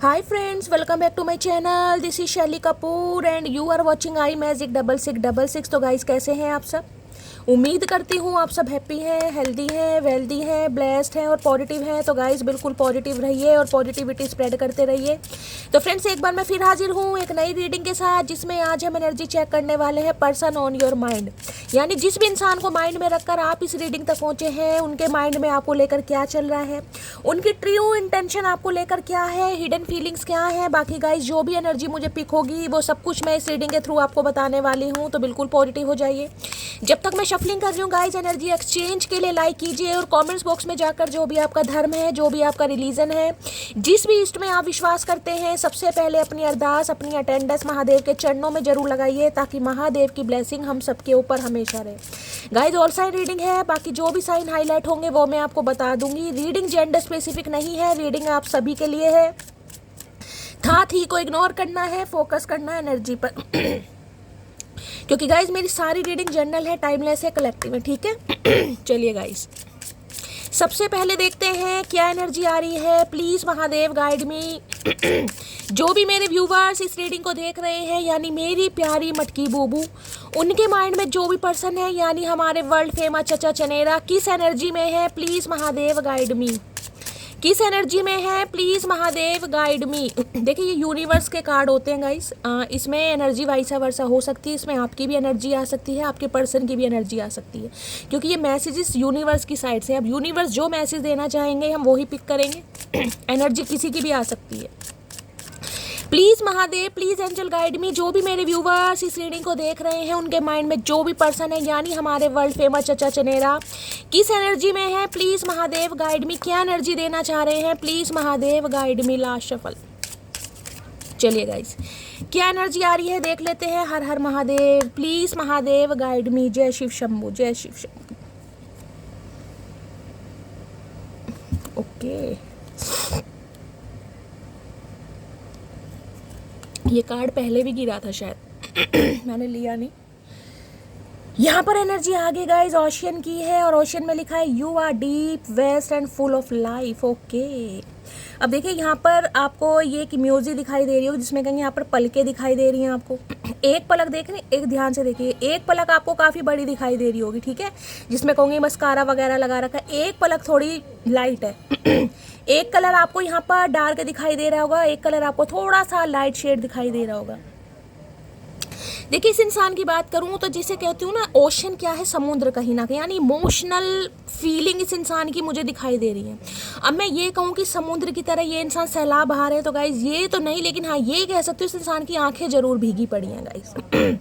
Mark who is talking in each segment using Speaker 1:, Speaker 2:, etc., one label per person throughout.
Speaker 1: Hi friends, welcome back to my channel. This is Shelly Kapoor and you are watching I magic 6666। तो guys कैसे हैं आप सब? उम्मीद करती हूँ आप सब हैप्पी हैं, हेल्दी हैं, वेल्दी हैं, ब्लेस्ड हैं और पॉजिटिव हैं। तो गाइस बिल्कुल पॉजिटिव रहिए और पॉजिटिविटी स्प्रेड करते रहिए। तो फ्रेंड्स एक बार मैं फिर हाजिर हूँ एक नई रीडिंग के साथ, जिसमें आज हम एनर्जी चेक करने वाले हैं पर्सन ऑन योर माइंड। यानी जिस भी इंसान को माइंड में रखकर आप इस रीडिंग तक पहुँचे हैं, उनके माइंड में आपको लेकर क्या चल रहा है, उनकी ट्रू इंटेंशन आपको लेकर क्या है, हिडन फीलिंग्स क्या है। बाकी गाइस जो भी एनर्जी मुझे पिक होगी वो सब कुछ मैं इस रीडिंग के थ्रू आपको बताने वाली हूँ। तो बिल्कुल पॉजिटिव हो जाइए। जब तक मैं शफलिंग कर रही हूँ गाइस, एनर्जी एक्सचेंज के लिए लाइक कीजिए और कमेंट्स बॉक्स में जाकर जो भी आपका धर्म है, जो भी आपका रिलीजन है, जिस भी इष्ट में आप विश्वास करते हैं, सबसे पहले अपनी अरदास, अपनी अटेंडेंस महादेव के चरणों में जरूर लगाइए, ताकि महादेव की ब्लेसिंग हम सबके ऊपर हमेशा रहे। गाइस ऑल साइन रीडिंग है, बाकी जो भी साइन हाईलाइट होंगे वो मैं आपको बता दूंगी। रीडिंग जेंडर स्पेसिफिक नहीं है, रीडिंग आप सभी के लिए है। थाट ही को इग्नोर करना है, फोकस करना है एनर्जी पर क्योंकि गाइज मेरी सारी रीडिंग जनरल है, टाइमलेस है, कलेक्टिव है, ठीक है। चलिए गाइज सबसे पहले देखते हैं क्या एनर्जी आ रही है। प्लीज महादेव गाइड मी। जो भी मेरे व्यूवर्स इस रीडिंग को देख रहे हैं, यानी मेरी प्यारी मटकी बूबू, उनके माइंड में जो भी पर्सन है, यानी हमारे वर्ल्ड फेमस चचा चनेरा, किस एनर्जी में है, प्लीज महादेव गाइड मी। किस एनर्जी में है, प्लीज महादेव गाइड मी। देखिए ये यूनिवर्स के कार्ड होते हैं गाइस, इसमें एनर्जी वाइसा वर्सा हो सकती है, इसमें आपकी भी एनर्जी आ सकती है, आपके पर्सन की भी एनर्जी आ सकती है, क्योंकि ये मैसेजेस यूनिवर्स की साइड से। अब यूनिवर्स जो मैसेज देना चाहेंगे हम वही पिक करेंगे। एनर्जी किसी की भी आ सकती है। Please Mahadev, please angel guide me. जो भी मेरे व्यूवर्स इस रीडिंग को देख रहे हैं, उनके माइंड में जो भी पर्सन है, यानी हमारे वर्ल्ड फेमस चचा चनेरा, किस एनर्जी में है, प्लीज़ महादेव गाइड मी। क्या एनर्जी देना चाह रहे हैं, please Mahadev guide me. Last shuffle. चलिए गाइस क्या एनर्जी आ रही है देख लेते हैं। हर हर Mahadev, please Mahadev guide me. जय शिव शंभू, जय शिव शंभू। ओके ये कार्ड पहले भी गिरा था शायद मैंने लिया नहीं। यहाँ पर एनर्जी आगे गाइज ओशियन की है और ओशियन में लिखा है you are deep vast and full of life. Okay अब देखिए यहाँ पर आपको ये एक म्यूजिक दिखाई दे रही होगी, जिसमें कहीं यहाँ पर पलकें दिखाई दे रही हैं आपको। एक पलक देख रहे, एक ध्यान से देखिए, एक पलक आपको काफ़ी बड़ी दिखाई दे रही होगी, ठीक है, जिसमें कहूँगी मस्कारा वगैरह लगा रखा है। एक पलक थोड़ी लाइट है। एक कलर आपको यहाँ पर डार्क दिखाई दे रहा होगा, एक कलर आपको थोड़ा सा लाइट शेड दिखाई दे रहा होगा। देखिए इस इंसान की बात करूँ तो जिसे कहती हूँ ना, ओशन क्या है, समुद्र कहीं ना कहीं, यानी इमोशनल फीलिंग इस इंसान की मुझे दिखाई दे रही है। अब मैं ये कहूँ कि समुद्र की तरह ये इंसान सैलाब बहा रहे हैं, तो गाइज ये तो नहीं, लेकिन हाँ ये कह सकते हो इस इंसान की आंखें जरूर भीगी पड़ी हैं गाइज।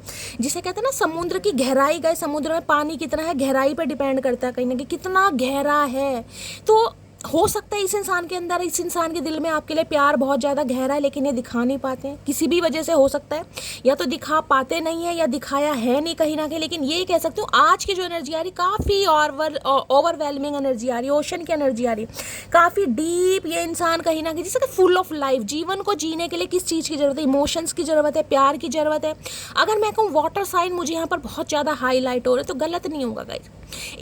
Speaker 1: जिसे कहते हैं ना समुद्र की गहराई, गाइज समुद्र में पानी कितना है, गहराई पर डिपेंड करता है कहीं ना कहीं कितना गहरा है। तो हो सकता है इस इंसान के अंदर, इस इंसान के दिल में आपके लिए प्यार बहुत ज़्यादा गहरा है, लेकिन ये दिखा नहीं पाते हैं, किसी भी वजह से हो सकता है, या तो दिखा पाते नहीं है या दिखाया है नहीं कहीं ना कहीं। लेकिन ये कह सकते हो आज की जो एनर्जी आ रही, काफ़ी ओवरवेलमिंग एनर्जी आ रही है, ओशन की एनर्जी आ रही है, काफ़ी डीप। ये इंसान कहीं ना कहीं जिससे फुल ऑफ लाइफ, जीवन को जीने के लिए किस चीज़ की ज़रूरत है, इमोशंस की ज़रूरत है, प्यार की ज़रूरत है। अगर मैं कहूँ वाटर साइन मुझे यहाँ पर बहुत ज़्यादा हाईलाइट हो रहे, तो गलत नहीं होगा गाइस।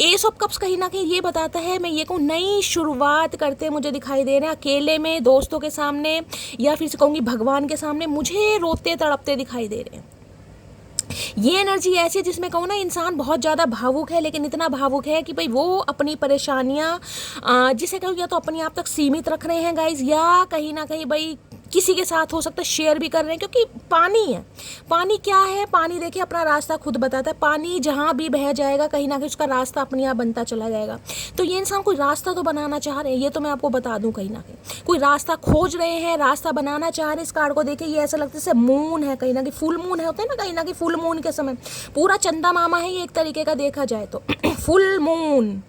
Speaker 1: एस ऑफ कप्स कहीं ना कहीं ये बताता है, मैं ये कहूँ नई शुरुआत करते मुझे दिखाई दे रहे हैं, अकेले में, दोस्तों के सामने, या फिर से कहूँगी भगवान के सामने, मुझे रोते तड़पते दिखाई दे रहे हैं। ये एनर्जी ऐसी है जिसमें कहूँ ना इंसान बहुत ज़्यादा भावुक है, लेकिन इतना भावुक है कि भाई वो अपनी परेशानियाँ जिसे कहूँ या तो अपने आप तक सीमित रख रहे हैं गाइज, या कहीं ना कहीं भाई किसी के साथ हो सकता है शेयर भी कर रहे हैं, क्योंकि पानी है। पानी क्या है, पानी देखिए अपना रास्ता खुद बताता है। पानी जहाँ भी बह जाएगा कहीं ना कहीं उसका रास्ता अपने आप बनता चला जाएगा। तो ये इंसान कोई रास्ता तो बनाना चाह रहे हैं, ये तो मैं आपको बता दूं, कहीं ना कहीं कोई रास्ता खोज रहे हैं, रास्ता बनाना चाह रहे हैं। इस कार्ड को देखिए ये ऐसा लगता है जैसे मून है, कहीं ना कहीं फुल मून है, होता है ना कहीं ना कहीं फुल मून के समय, पूरा चंदा मामा है ये एक तरीके का देखा जाए तो। फुल मून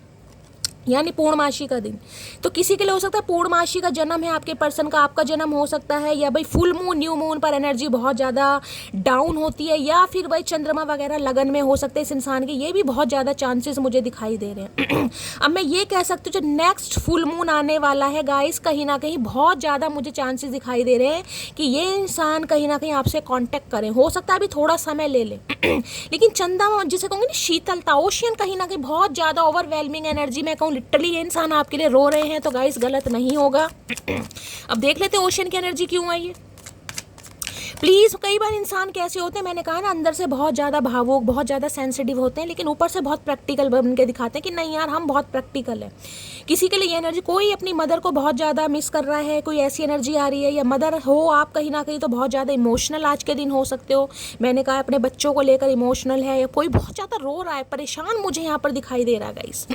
Speaker 1: यानी पूर्णमासी का दिन। तो किसी के लिए हो सकता है पूर्णमासी का जन्म है आपके पर्सन का, आपका जन्म हो सकता है, या भाई फुल मून, न्यू मून पर एनर्जी बहुत ज़्यादा डाउन होती है, या फिर भाई चंद्रमा वगैरह लगन में हो सकते हैं इस इंसान के। ये भी बहुत ज़्यादा चांसेस मुझे दिखाई दे रहे हैं। अब मैं ये कह सकती हूँ जो नेक्स्ट फुल मून आने वाला है गाइस, कहीं ना कहीं बहुत ज़्यादा मुझे चांसेस दिखाई दे रहे हैं कि ये इंसान कहीं ना कहीं आपसे कॉन्टैक्ट करें। हो सकता है अभी थोड़ा समय ले ले, लेकिन चंदा जिसे कहूँगी ना शीतलता, ओशियन कहीं ना कहीं बहुत ज़्यादा ओवरवेलमिंग एनर्जी में कहूँ लिटरली ये इंसान आपके लिए रो रहे हैं तो गाइस गलत नहीं होगा। अब देख लेते हैं ओशन की एनर्जी क्यों आई है। प्लीज़, कई बार इंसान कैसे होते हैं, मैंने कहा ना, अंदर से बहुत ज़्यादा भावुक, बहुत ज़्यादा सेंसिटिव होते हैं, लेकिन ऊपर से बहुत प्रैक्टिकल बन के दिखाते हैं कि नहीं यार हम बहुत प्रैक्टिकल है। किसी के लिए ये एनर्जी, कोई अपनी मदर को बहुत ज़्यादा मिस कर रहा है, कोई ऐसी एनर्जी आ रही है, या मदर हो आप कहीं ना कहीं तो बहुत ज़्यादा इमोशनल आज के दिन हो सकते हो। मैंने कहा अपने बच्चों को लेकर इमोशनल है, या कोई बहुत ज़्यादा रो रहा है, परेशान मुझे यहाँ पर दिखाई दे रहा है गाइस।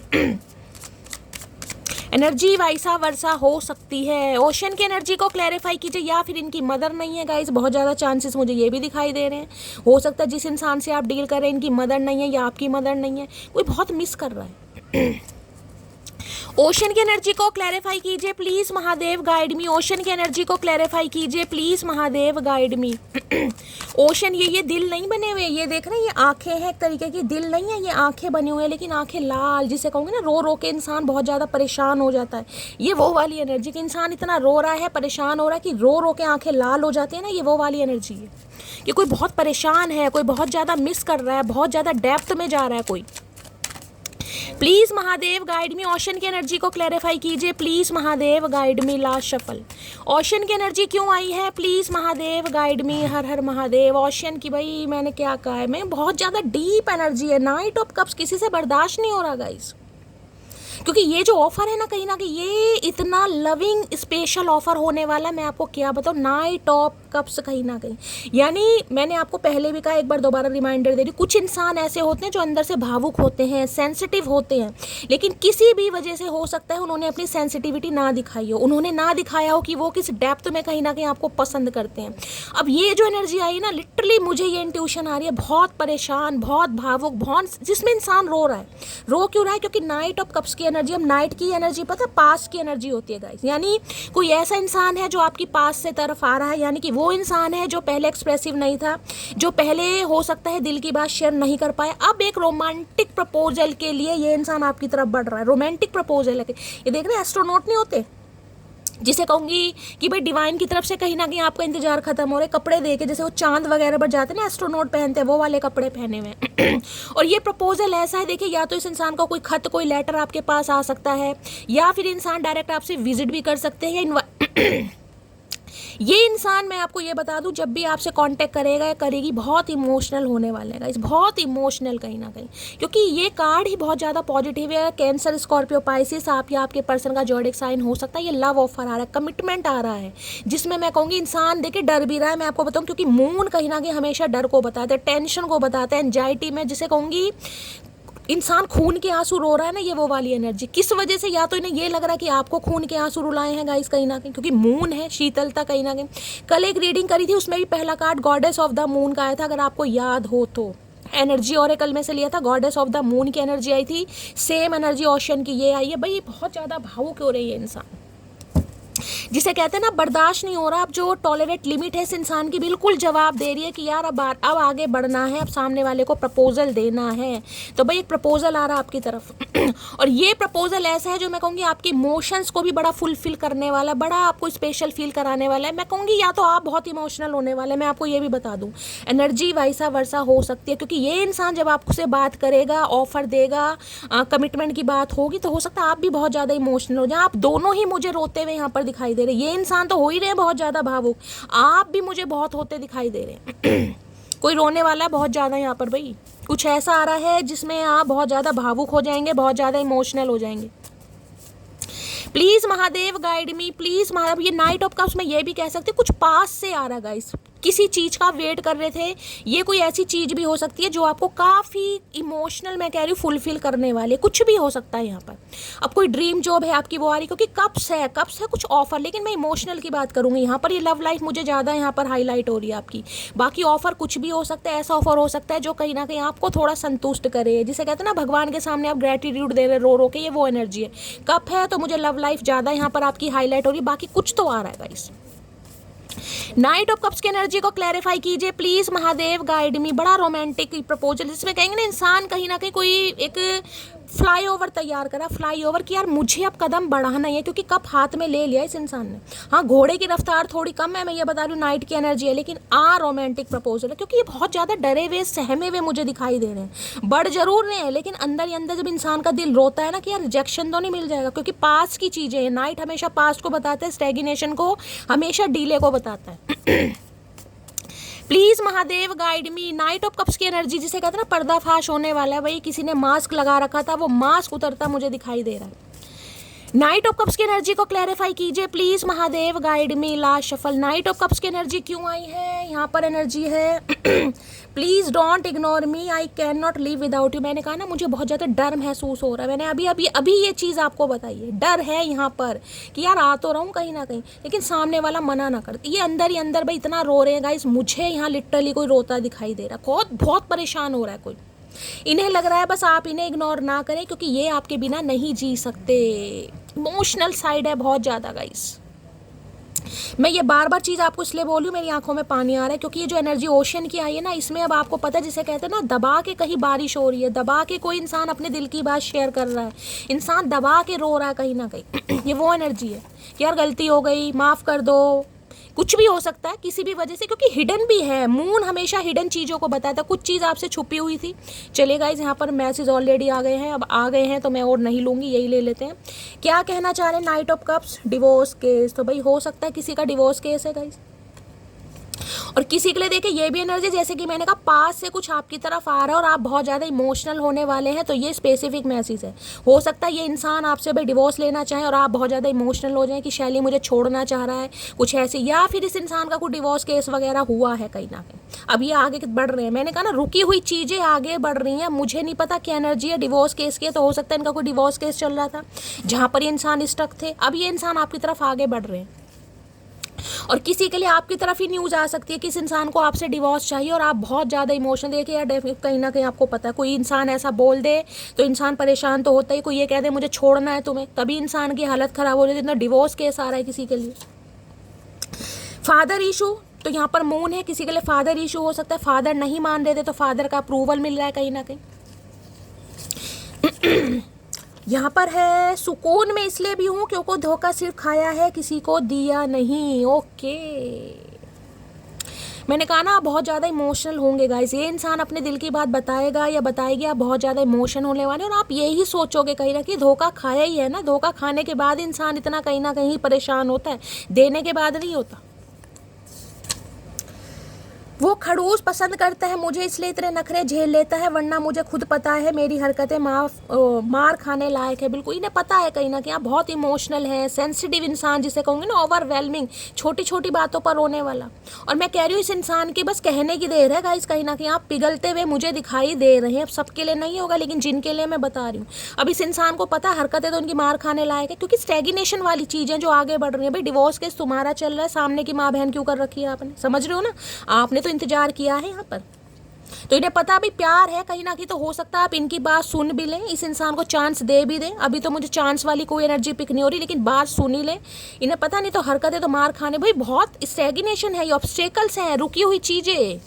Speaker 1: एनर्जी वैसा वर्षा हो सकती है। ओशन की एनर्जी को क्लैरिफाई कीजिए, या फिर इनकी मदर नहीं है गाइस, बहुत ज़्यादा चांसेस मुझे ये भी दिखाई दे रहे हैं। हो सकता है जिस इंसान से आप डील कर रहे हैं इनकी मदर नहीं है या आपकी मदर नहीं है, कोई बहुत मिस कर रहा है। ओशन की एनर्जी को क्लैरिफाई कीजिए please Mahadev guide me. Ocean की एनर्जी को क्लैरिफाई कीजिए please Mahadev guide me. Ocean, ये दिल नहीं बने हुए, ये देख रहे हैं, ये आंखें हैं एक तरीके की, दिल नहीं है, ये आंखें बनी हुई है, लेकिन आंखें लाल, जिसे कहूँगे ना रो रो के इंसान बहुत ज़्यादा परेशान हो जाता है। ये वो वाली एनर्जी कि इंसान इतना रो रहा है, परेशान हो रहा है कि रो रो के आंखें लाल हो जाती है ना, ये वो वाली एनर्जी है कि कोई बहुत परेशान है, कोई बहुत ज़्यादा मिस कर रहा है, बहुत ज़्यादा डेप्थ में जा रहा है कोई। Please Mahadev guide me. Ocean की एनर्जी को क्लैरिफाई कीजिए please Mahadev guide me. Last shuffle. Ocean की एनर्जी क्यों आई है प्लीज महादेव गाइड मी। हर हर महादेव। ओशन की, भाई मैंने क्या कहा है, मैं बहुत ज़्यादा डीप एनर्जी है। नाइट ऑफ कप्स किसी से बर्दाश्त नहीं हो रहा गाइस, क्योंकि ये जो ऑफर है ना कहीं ना कहीं ये इतना लविंग स्पेशल ऑफर होने वाला है, मैं आपको क्या बताऊँ। नाइट ऑफ कप्स कहीं ना कहीं, यानी मैंने आपको पहले भी कहा, एक बार दोबारा रिमाइंडर दे रही, कुछ इंसान ऐसे होते हैं जो अंदर से भावुक होते हैं, सेंसिटिव होते हैं, लेकिन किसी भी वजह से हो सकता है उन्होंने अपनी सेंसिटिविटी ना दिखाई हो, उन्होंने ना दिखाया हो कि वो किस डेप्थ में कहीं ना कहीं आपको पसंद करते हैं। अब ये जो एनर्जी आई ना, लिटरली मुझे ये इंट्यूशन आ रही है, बहुत परेशान, बहुत भावुक, बहुत, जिसमें इंसान रो रहा है। रो क्यों रहा है? क्योंकि नाइट ऑफ कप्स की एनर्जी, अब नाइट की एनर्जी पता है पास्ट की एनर्जी होती है गाइस, यानी कोई ऐसा इंसान है जो आपकी पास्ट से तरफ आ रहा है, यानी कि वो इंसान है जो पहले एक्सप्रेसिव नहीं था, जो पहले हो सकता है दिल की बात शेयर नहीं कर पाया, अब एक रोमांटिक प्रपोजल के लिए ये इंसान आपकी तरफ बढ़ रहा है। रोमांटिक प्रपोजल है, ये देख रहे हैं, एस्ट्रोनॉट नहीं होते, जिसे कहूँगी कि भाई डिवाइन की तरफ से कहीं ना कहीं आपका इंतजार खत्म हो रहा है, कपड़े दे के, जैसे वो चांद वगैरह पर जाते हैं ना एस्ट्रोनॉट पहनते हैं, वो वाले कपड़े पहने हुए। और ये प्रपोजल ऐसा है, देखिए, या तो इस इंसान का कोई खत, कोई लेटर आपके पास आ सकता है, या फिर इंसान डायरेक्ट आपसे विजिट भी कर सकते हैं, या ये इंसान, मैं आपको ये बता दूं, जब भी आपसे कांटेक्ट करेगा या करेगी, बहुत इमोशनल होने वाले हैं, बहुत इमोशनल कहीं ना कहीं, क्योंकि ये कार्ड ही बहुत ज़्यादा पॉजिटिव है। कैंसर, स्कॉर्पियो, पाइसिस, आप या आपके पर्सन का ज़ोडिएक साइन हो सकता है। ये लव ऑफर आ रहा है, कमिटमेंट आ रहा है, जिसमें मैं कहूँगी इंसान देखिए डर भी रहा है। मैं आपको बताऊँ, क्योंकि मून कहीं ना कहीं हमेशा डर को बताते हैं, टेंशन को बताते हैं, एंजाइटी में, जिसे कहूँगी इंसान खून के आंसू रो रहा है ना, ये वो वाली एनर्जी। किस वजह से? या तो इन्हें ये लग रहा है कि आपको खून के आंसू रुलाए हैं गाइस कहीं ना कहीं, क्योंकि मून है, शीतलता कहीं ना कहीं। कल एक रीडिंग करी थी, उसमें भी पहला card goddess of the moon का आया था, अगर आपको याद हो तो। एनर्जी ऑरेकल में से लिया था, गॉडेस ऑफ द मून की एनर्जी आई थी, सेम एनर्जी ओशन की ये आई है। भाई बहुत ज़्यादा भावुक हो रही है इंसान, जिसे कहते हैं ना बर्दाश्त नहीं हो रहा। अब जो टॉलरेट लिमिट है इस इंसान की बिल्कुल जवाब दे रही है कि यार अब आगे बढ़ना है, अब सामने वाले को प्रपोजल देना है। तो भाई एक प्रपोजल आ रहा है आपकी तरफ और ये प्रपोजल ऐसा है जो मैं कहूँगी आपके इमोशंस को भी बड़ा फुलफिल करने वाला है, बड़ा आपको स्पेशल फील कराने वाला है। मैं कहूँगी या तो आप बहुत इमोशनल होने वाले, मैं आपको ये भी बता दूँ, एनर्जी वैसा वर्षा हो सकती है, क्योंकि ये इंसान जब आपसे बात करेगा, ऑफर देगा, कमिटमेंट की बात होगी, तो हो सकता है आप भी बहुत ज़्यादा इमोशनल हो जाए। आप दोनों ही मुझे रोते हुए यहाँ पर दिखाई दे रहे। ये इंसान तो हो ही रहे बहुत ज़्यादा भावुक, आप भी मुझे बहुत होते दिखाई दे रहे। कोई रोने वाला बहुत ज़्यादा यहाँ पर, भाई कुछ ऐसा आ रहा है जिसमें आप बहुत ज़्यादा भावुक हो जाएंगे, बहुत ज़्यादा इमोशनल हो जाएंगे। Please Mahadev guide me, please Mahadev. ये नाइट ऑफ कप्स में ये भी कह सकते कुछ पास से आ रहा गाइस, किसी चीज़ का वेट कर रहे थे। ये कोई ऐसी चीज़ भी हो सकती है जो आपको काफ़ी इमोशनल, मैं कह रही हूँ, फुलफिल करने वाले, कुछ भी हो सकता है यहाँ पर। अब कोई ड्रीम जॉब है आपकी, वो आ रही, क्योंकि कप्स है कुछ ऑफर, लेकिन मैं इमोशनल की बात करूँगी यहाँ पर। ये लव लाइफ मुझे ज़्यादा यहाँ पर हाईलाइट हो रही है आपकी। बाकी ऑफर कुछ भी हो सकता है, ऐसा ऑफर हो सकता है जो कहीं ना कहीं आपको थोड़ा संतुष्ट करे, जिसे कहते हैं ना भगवान के सामने आप ग्रेटिट्यूड दे रहे रो रो के, ये वो एनर्जी है। कप है तो मुझे लव लाइफ ज़्यादा यहाँ पर आपकी हाईलाइट हो रही है, बाकी कुछ तो आ रहा है गाइस। नाइट ऑफ कप्स की एनर्जी को क्लैरिफाई कीजिए प्लीज महादेव गाइड मी। बड़ा रोमांटिक प्रपोजल, जिसमें कहेंगे ना इंसान कहीं ना कहीं कोई एक फ्लाईओवर तैयार करा, फ्लाईओवर कि यार मुझे अब कदम बढ़ाना ही है, क्योंकि कप हाथ में ले लिया इस इंसान ने। हाँ, घोड़े की रफ्तार थोड़ी कम है, मैं ये बता रही हूँ, नाइट की एनर्जी है, लेकिन रोमांटिक प्रपोजल है, क्योंकि ये बहुत ज़्यादा डरे हुए सहमे हुए मुझे दिखाई दे रहे हैं। बढ़ जरूर रहे हैं, लेकिन अंदर ही अंदर जब इंसान का दिल रोता है ना कि यार रिजेक्शन तो नहीं मिल जाएगा, क्योंकि पास्ट की चीज़ें हैं। नाइट हमेशा पास्ट को बताता है, स्टैग्नेशन को हमेशा डिले को बताता है। Please Mahadev guide me. Night of cups की एनर्जी जिसे कहते हैं ना पर्दाफाश होने वाला है, वही किसी ने मास्क लगा रखा था, वो मास्क उतरता मुझे दिखाई दे रहा है। नाइट ऑफ कप्स की एनर्जी को क्लैरिफाई कीजिए please Mahadev guide me. Last shuffle. Night of cups की एनर्जी क्यों आई है? यहाँ पर एनर्जी है please don't ignore me, I can not live without you. मैंने कहा ना मुझे बहुत ज़्यादा डर महसूस हो रहा है, मैंने अभी अभी अभी ये चीज़ आपको बताई है। डर है यहाँ पर कि यार आ तो रहा हूँ कहीं ना कहीं, लेकिन सामने वाला मना ना कर। ये अंदर ही अंदर भाई इतना रो रहे हैं गाइस, मुझे यहाँ लिटरली कोई रोता दिखाई दे रहा है, बहुत बहुत परेशान हो रहा है कोई। इन्हें लग रहा है बस आप इन्हें इग्नोर ना करें, क्योंकि ये आपके बिना नहीं जी सकते। इमोशनल साइड है बहुत ज़्यादा गाइस। मैं ये बार बार चीज़ आपको इसलिए बोलूँ, मेरी आंखों में पानी आ रहा है, क्योंकि ये जो एनर्जी ओशन की आई है ना, इसमें अब आपको पता है जिसे कहते हैं ना दबा के कहीं बारिश हो रही है, दबा के कोई इंसान अपने दिल की बात शेयर कर रहा है, इंसान दबा के रो रहा है कहीं ना कहीं। ये वो एनर्जी है कि यार गलती हो गई, माफ़ कर दो, कुछ भी हो सकता है किसी भी वजह से, क्योंकि हिडन भी है। मून हमेशा हिडन चीज़ों को बताता है, कुछ चीज़ आपसे छुपी हुई थी। चलिए गाइस, यहाँ पर मैसेज ऑलरेडी आ गए हैं, अब आ गए हैं तो मैं और नहीं लूँगी, यही ले लेते हैं। क्या कहना चाह रहे हैं? Night of cups, divorce case. तो भाई हो सकता है किसी का डिवोर्स केस है गाइस, और किसी के लिए देखिए ये भी एनर्जी जैसे कि मैंने कहा पास से कुछ आपकी तरफ आ रहा है और आप बहुत ज़्यादा इमोशनल होने वाले हैं, तो ये स्पेसिफिक मैसेज है। हो सकता है ये इंसान आपसे भाई डिवोर्स लेना चाहे और आप बहुत ज़्यादा इमोशनल हो जाएं कि शैली मुझे छोड़ना चाह रहा है, कुछ ऐसे, या फिर इस इंसान का कोई डिवोर्स केस वगैरह हुआ है कहीं ना कहीं। अब ये आगे बढ़ रहे हैं, मैंने कहा ना रुकी हुई चीज़ें आगे बढ़ रही हैं। मुझे नहीं पता क्या एनर्जी है डिवोर्स केस की, तो हो सकता है इनका कोई डिवोर्स केस चल रहा था जहाँ पर ये इंसान स्टक थे, अब ये इंसान आपकी तरफ आगे बढ़ रहे हैं। और किसी के लिए आपकी तरफ ही न्यूज़ आ सकती है कि इस इंसान को आपसे डिवोर्स चाहिए और आप बहुत ज़्यादा इमोशनल देखिए यार, कहीं ना कहीं आपको पता है कोई इंसान ऐसा बोल दे तो इंसान परेशान तो होता ही, कोई ये कह दे मुझे छोड़ना है तुम्हें, तभी इंसान की हालत ख़राब हो रही है। इतना डिवोर्स केस आ रहा है किसी के लिए। फादर इशू, तो यहाँ पर मून है, किसी के लिए फादर इशू हो सकता है, फादर नहीं मान रहे थे तो फादर का अप्रूवल मिल रहा है कहीं ना कहीं। यहाँ पर है सुकून में इसलिए भी हूँ क्योंकि धोखा सिर्फ खाया है, किसी को दिया नहीं। ओके, मैंने कहा ना आप बहुत ज़्यादा इमोशनल होंगे गाइस, ये इंसान अपने दिल की बात बताएगा या बताएगी, आप बहुत ज़्यादा इमोशन होने वाले, और आप यही सोचोगे कहीं ना कि धोखा खाया ही है ना। धोखा खाने के बाद इंसान इतना कहीं ना कहीं परेशान होता है, देने के बाद नहीं होता। वो खड़ूस पसंद करता है मुझे, इसलिए इतने नखरे झेल लेता है, वरना मुझे खुद पता है मेरी हरकतें मार खाने लायक है। बिल्कुल इन्हें पता है कहीं ना कहीं आप बहुत इमोशनल हैं, सेंसिटिव इंसान जिसे कहूँगी ना, ओवरवेलमिंग, छोटी छोटी बातों पर रोने वाला। और मैं कह रही हूँ इस इंसान की बस कहने की देर है गाइस, कहीं ना कहीं आप पिघलते हुए मुझे दिखाई दे रहे हैं। अब सबके लिए नहीं होगा, लेकिन जिनके लिए मैं बता रही हूँ, अब इस इंसान को पता हरकतें तो उनकी मार खाने लायक है, क्योंकि स्टैग्नेशन वाली चीज़ें जो आगे बढ़ रही है। भाई डिवोर्स केस तुम्हारा चल रहा है, सामने की माँ बहन क्यों कर रखी है आपने, समझ रहे हो ना, आपने तो इंतजार किया है यहाँ पर, तो इन्हें पता भी प्यार है कहीं ना कहीं, तो हो सकता है आप इनकी बात सुन भी लें, इस इंसान को चांस दे भी दें। अभी तो मुझे चांस वाली कोई एनर्जी पिक नहीं हो रही, लेकिन बात सुन ही लें। इन्हें पता नहीं तो हरकतें तो मार खाने, भाई बहुत स्टैग्नेशन है, ये ऑब्स्टेकल्स हैं, रुकी हुई चीजें।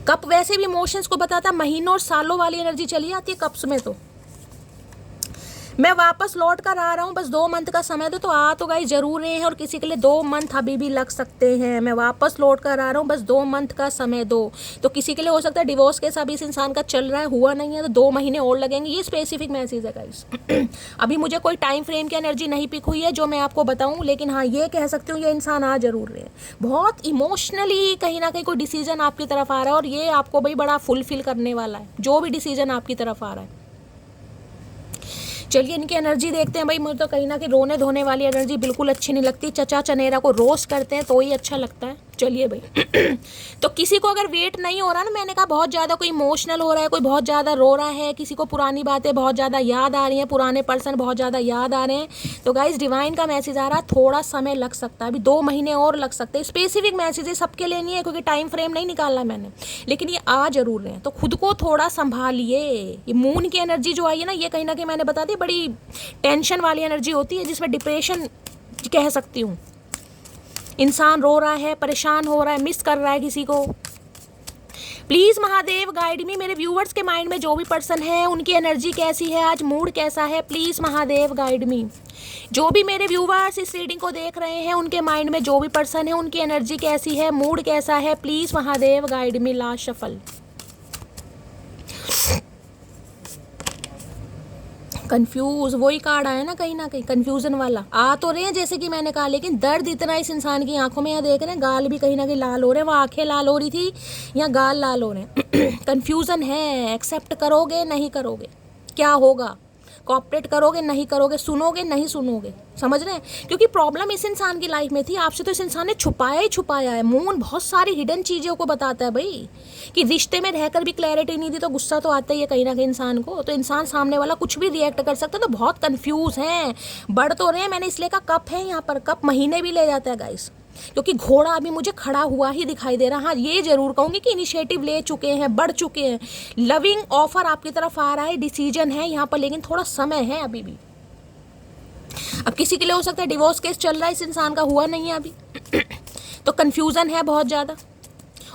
Speaker 1: कप वैसे भी इमोशंस को बताता, महीनों और सालों वाली एनर्जी चली आती है कप्स में। तो मैं वापस लौट कर आ रहा हूँ, बस 2 मंथ का समय दो, तो आ तो गाइस जरूर रहे हैं, और किसी के लिए 2 मंथ अभी भी लग सकते हैं। मैं वापस लौट कर आ रहा हूँ, बस 2 मंथ का समय दो, तो किसी के लिए हो सकता है डिवोर्स केस अभी इस इंसान का चल रहा है, हुआ नहीं है, तो 2 महीने और लगेंगे। ये स्पेसिफिक मैसेज है गाइस। अभी मुझे कोई टाइम फ्रेम की एनर्जी नहीं पिक हुई है जो मैं आपको बताऊँ, लेकिन हाँ ये कह सकती हूँ ये इंसान आ जरूर रहे हैं, बहुत इमोशनली कहीं ना कहीं कोई डिसीजन आपकी तरफ आ रहा है, और ये आपको भाई बड़ा फुलफिल करने वाला है, जो भी डिसीजन आपकी तरफ आ रहा है। चलिए इनकी एनर्जी देखते हैं। भाई मुझे तो कहीं ना कहीं रोने धोने वाली एनर्जी बिल्कुल अच्छी नहीं लगती, चचा चनेरा को रोस्ट करते हैं तो ही अच्छा लगता है। चलिए भाई तो किसी को अगर वेट नहीं हो रहा ना, मैंने कहा बहुत ज़्यादा कोई इमोशनल हो रहा है, कोई बहुत ज़्यादा रो रहा है, किसी को पुरानी बातें बहुत ज़्यादा याद आ रही हैं, पुराने पर्सन बहुत ज़्यादा याद आ रहे हैं, तो गाइस डिवाइन का मैसेज आ रहा है थोड़ा समय लग सकता है, अभी 2 महीने और लग सकते हैं। स्पेसिफिक मैसेज है, सबके लिए नहीं है क्योंकि टाइम फ्रेम नहीं निकाला मैंने, लेकिन ये आ जरूर रहे हैं, तो खुद को थोड़ा संभालिए। ये मून की एनर्जी जो आई है ना, ये कहीं ना कहीं मैंने बता दी बड़ी टेंशन वाली एनर्जी होती है, जिसमें डिप्रेशन कह सकती हूँ। इंसान रो रहा है, परेशान हो रहा है, मिस कर रहा है किसी को। प्लीज महादेव गाइड मी, मेरे व्यूवर्स के माइंड में जो भी पर्सन है उनकी एनर्जी कैसी है, आज मूड कैसा है, प्लीज महादेव गाइड मी। जो भी मेरे व्यूवर्स इस रीडिंग को देख रहे हैं उनके माइंड में जो भी पर्सन है उनकी एनर्जी कैसी है, मूड कैसा है, please Mahadev guide me. Last shuffle. Confuse, वही कार्ड आया ना कहीं कंफ्यूजन वाला आ तो रहे हैं जैसे कि मैंने कहा, लेकिन दर्द इतना इस इंसान की आंखों में, यहाँ देख रहे हैं गाल भी कहीं ना कहीं लाल हो रहे हैं, वो आंखें लाल हो रही थी, यहाँ गाल लाल हो रहे हैं। कंफ्यूजन है, एक्सेप्ट करोगे नहीं करोगे, क्या होगा, कोऑपरेट करोगे नहीं करोगे, सुनोगे नहीं सुनोगे, समझ रहे हैं? क्योंकि प्रॉब्लम इस इंसान की लाइफ में थी, आपसे तो इस इंसान ने छुपाया ही छुपाया है। मून बहुत सारी हिडन चीज़ों को बताता है भाई, कि रिश्ते में रहकर भी क्लैरिटी नहीं दी तो गुस्सा तो आता ही है कहीं ना कहीं इंसान को, तो इंसान सामने वाला कुछ भी रिएक्ट कर सकता है, तो बहुत कंफ्यूज हैं, बढ़ तो रहे हैं। मैंने इसलिए कहा कप है यहाँ पर, कप महीने भी ले जाता है गाइस, क्योंकि घोड़ा अभी मुझे खड़ा हुआ ही दिखाई दे रहा। हाँ ये जरूर कहूँगी कि इनिशिएटिव ले चुके हैं, बढ़ चुके हैं, लविंग ऑफर आपकी तरफ आ रहा है, डिसीजन है यहाँ पर, लेकिन थोड़ा समय है अभी भी। अब किसी के लिए हो सकता है डिवोर्स केस चल रहा है, इस इंसान का हुआ नहीं है अभी तो कन्फ्यूज़न है बहुत ज़्यादा।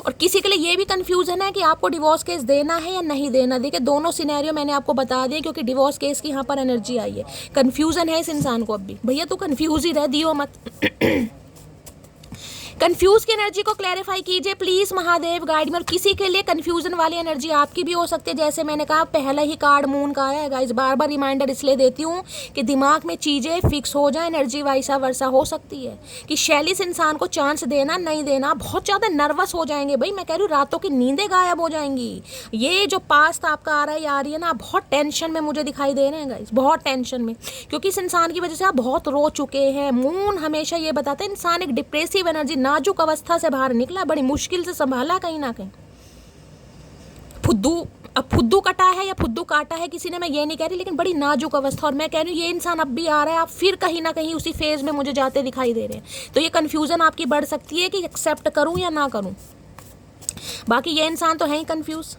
Speaker 1: और किसी के लिए ये भी कन्फ्यूज़न है कि आपको डिवोर्स केस देना है या नहीं देना। देखिए दोनों सिनेरियो मैंने आपको बता दिए, क्योंकि डिवोर्स केस की यहाँ पर एनर्जी आई है। कन्फ्यूज़न है इस इंसान को अब भी, भैया तू कन्फ्यूज ही रह दियो मत। कंफ्यूज की एनर्जी को क्लैरिफाई कीजिए प्लीज महादेव गाइड में। और किसी के लिए कंफ्यूजन वाली एनर्जी आपकी भी हो सकती है, जैसे मैंने कहा पहला ही कार्ड मून का आया है गाइस। बार बार रिमाइंडर इसलिए देती हूँ कि दिमाग में चीज़ें फिक्स हो जाए, एनर्जी वैसा वर्षा हो सकती है कि शैली से इंसान को चांस देना नहीं देना, बहुत ज़्यादा नर्वस हो जाएंगे भाई। मैं कह रही हूँ रातों की नींदें गायब हो जाएंगी। ये जो पास्ट आपका आ रहा है या आ रही है ना, बहुत टेंशन में मुझे दिखाई दे रहे हैं गाइस, बहुत टेंशन में, क्योंकि इस इंसान की वजह से आप बहुत रो चुके हैं। मून हमेशा ये बताता है इंसान एक डिप्रेसिव एनर्जी, नाजुक अवस्था से बाहर निकला, बड़ी मुश्किल से संभाला कहीं ना कहीं। फुद्दू, अब फुद्दू कटा है या फुद्दू काटा है किसी ने, मैं ये नहीं कह रही, लेकिन बड़ी नाजुक अवस्था। और मैं कह रही हूँ ये इंसान अब भी आ रहा है, आप फिर कहीं ना कहीं उसी फेज में मुझे जाते दिखाई दे रहे हैं। तो ये कंफ्यूजन आपकी बढ़ सकती है कि एक्सेप्ट करूँ या ना करूँ। बाकी ये इंसान तो है ही कंफ्यूज।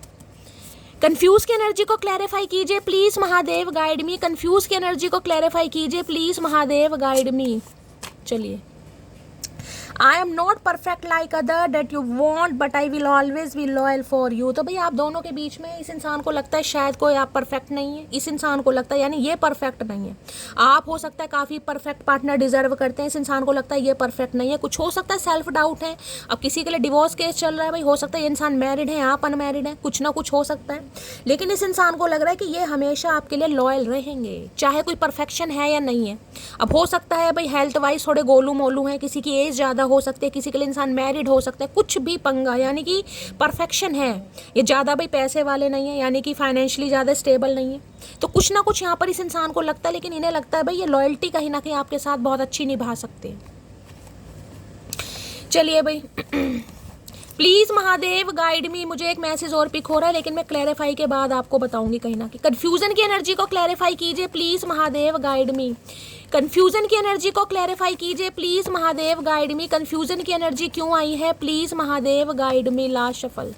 Speaker 1: कंफ्यूज की एनर्जी को क्लैरिफाई कीजिए please Mahadev guide me. Confuse की एनर्जी को क्लैरिफाई कीजिए प्लीज महादेव गाइड मी। चलिए, I am not perfect like other date you want but I will always be loyal for you. तो भाई आप दोनों के बीच में इस इंसान को लगता है शायद कोई आप परफेक्ट नहीं है, इस इंसान को लगता है यानी ये परफेक्ट नहीं है। आप हो सकता है काफ़ी परफेक्ट पार्टनर डिजर्व करते हैं, इस इंसान को लगता है ये परफेक्ट नहीं है। कुछ हो सकता है सेल्फ डाउट है। अब किसी के लिए डिवोर्स केस चल रहा है, भाई हो सकता है ये इंसान मैरिड है, आप अनमैरिड है, कुछ ना कुछ हो सकता है। लेकिन इस इंसान को लग रहा है कि ये हमेशा आपके लिए लॉयल रहेंगे, चाहे कोई परफेक्शन है या नहीं है। अब हो सकता है भाई हेल्थ वाइज थोड़े गोलू मोलू हैं, किसी की एज ज़्यादा हो सकती है, किसी के लिए इंसान मैरिड हो सकता है, कुछ भी पंगा, यानी कि परफेक्शन है। ये ज़्यादा भाई पैसे वाले नहीं है, यानी कि फाइनेंशियली ज़्यादा स्टेबल नहीं है। तो कुछ ना कुछ यहाँ पर इस इंसान को लगता है, लेकिन इन्हें लगता है भाई ये लॉयल्टी कहीं ना कहीं आपके साथ बहुत अच्छी निभा सकते हैं। चलिए भाई प्लीज महादेव गाइड मी। मुझे एक मैसेज और पिक हो रहा है, लेकिन मैं क्लैरिफाई के बाद आपको बताऊंगी कहीं ना कहीं। कंफ्यूजन की एनर्जी को क्लैरिफाई कीजिए please Mahadev guide me. Confusion की एनर्जी को क्लैरिफाई कीजिए please Mahadev guide me. Confusion की एनर्जी क्यों आई है please Mahadev guide me. Last shuffle.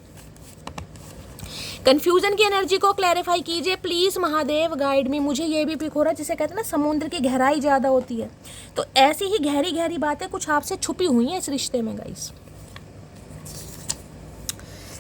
Speaker 1: Confusion की एनर्जी को क्लैरिफाई कीजिए प्लीज महादेव गाइड मी। मुझे ये भी पिक हो रहा है, जिसे कहते हैं ना समुद्र की गहराई ज़्यादा होती है, तो ऐसी ही गहरी गहरी बातें कुछ आपसे छुपी हुई हैं इस रिश्ते में गाइस।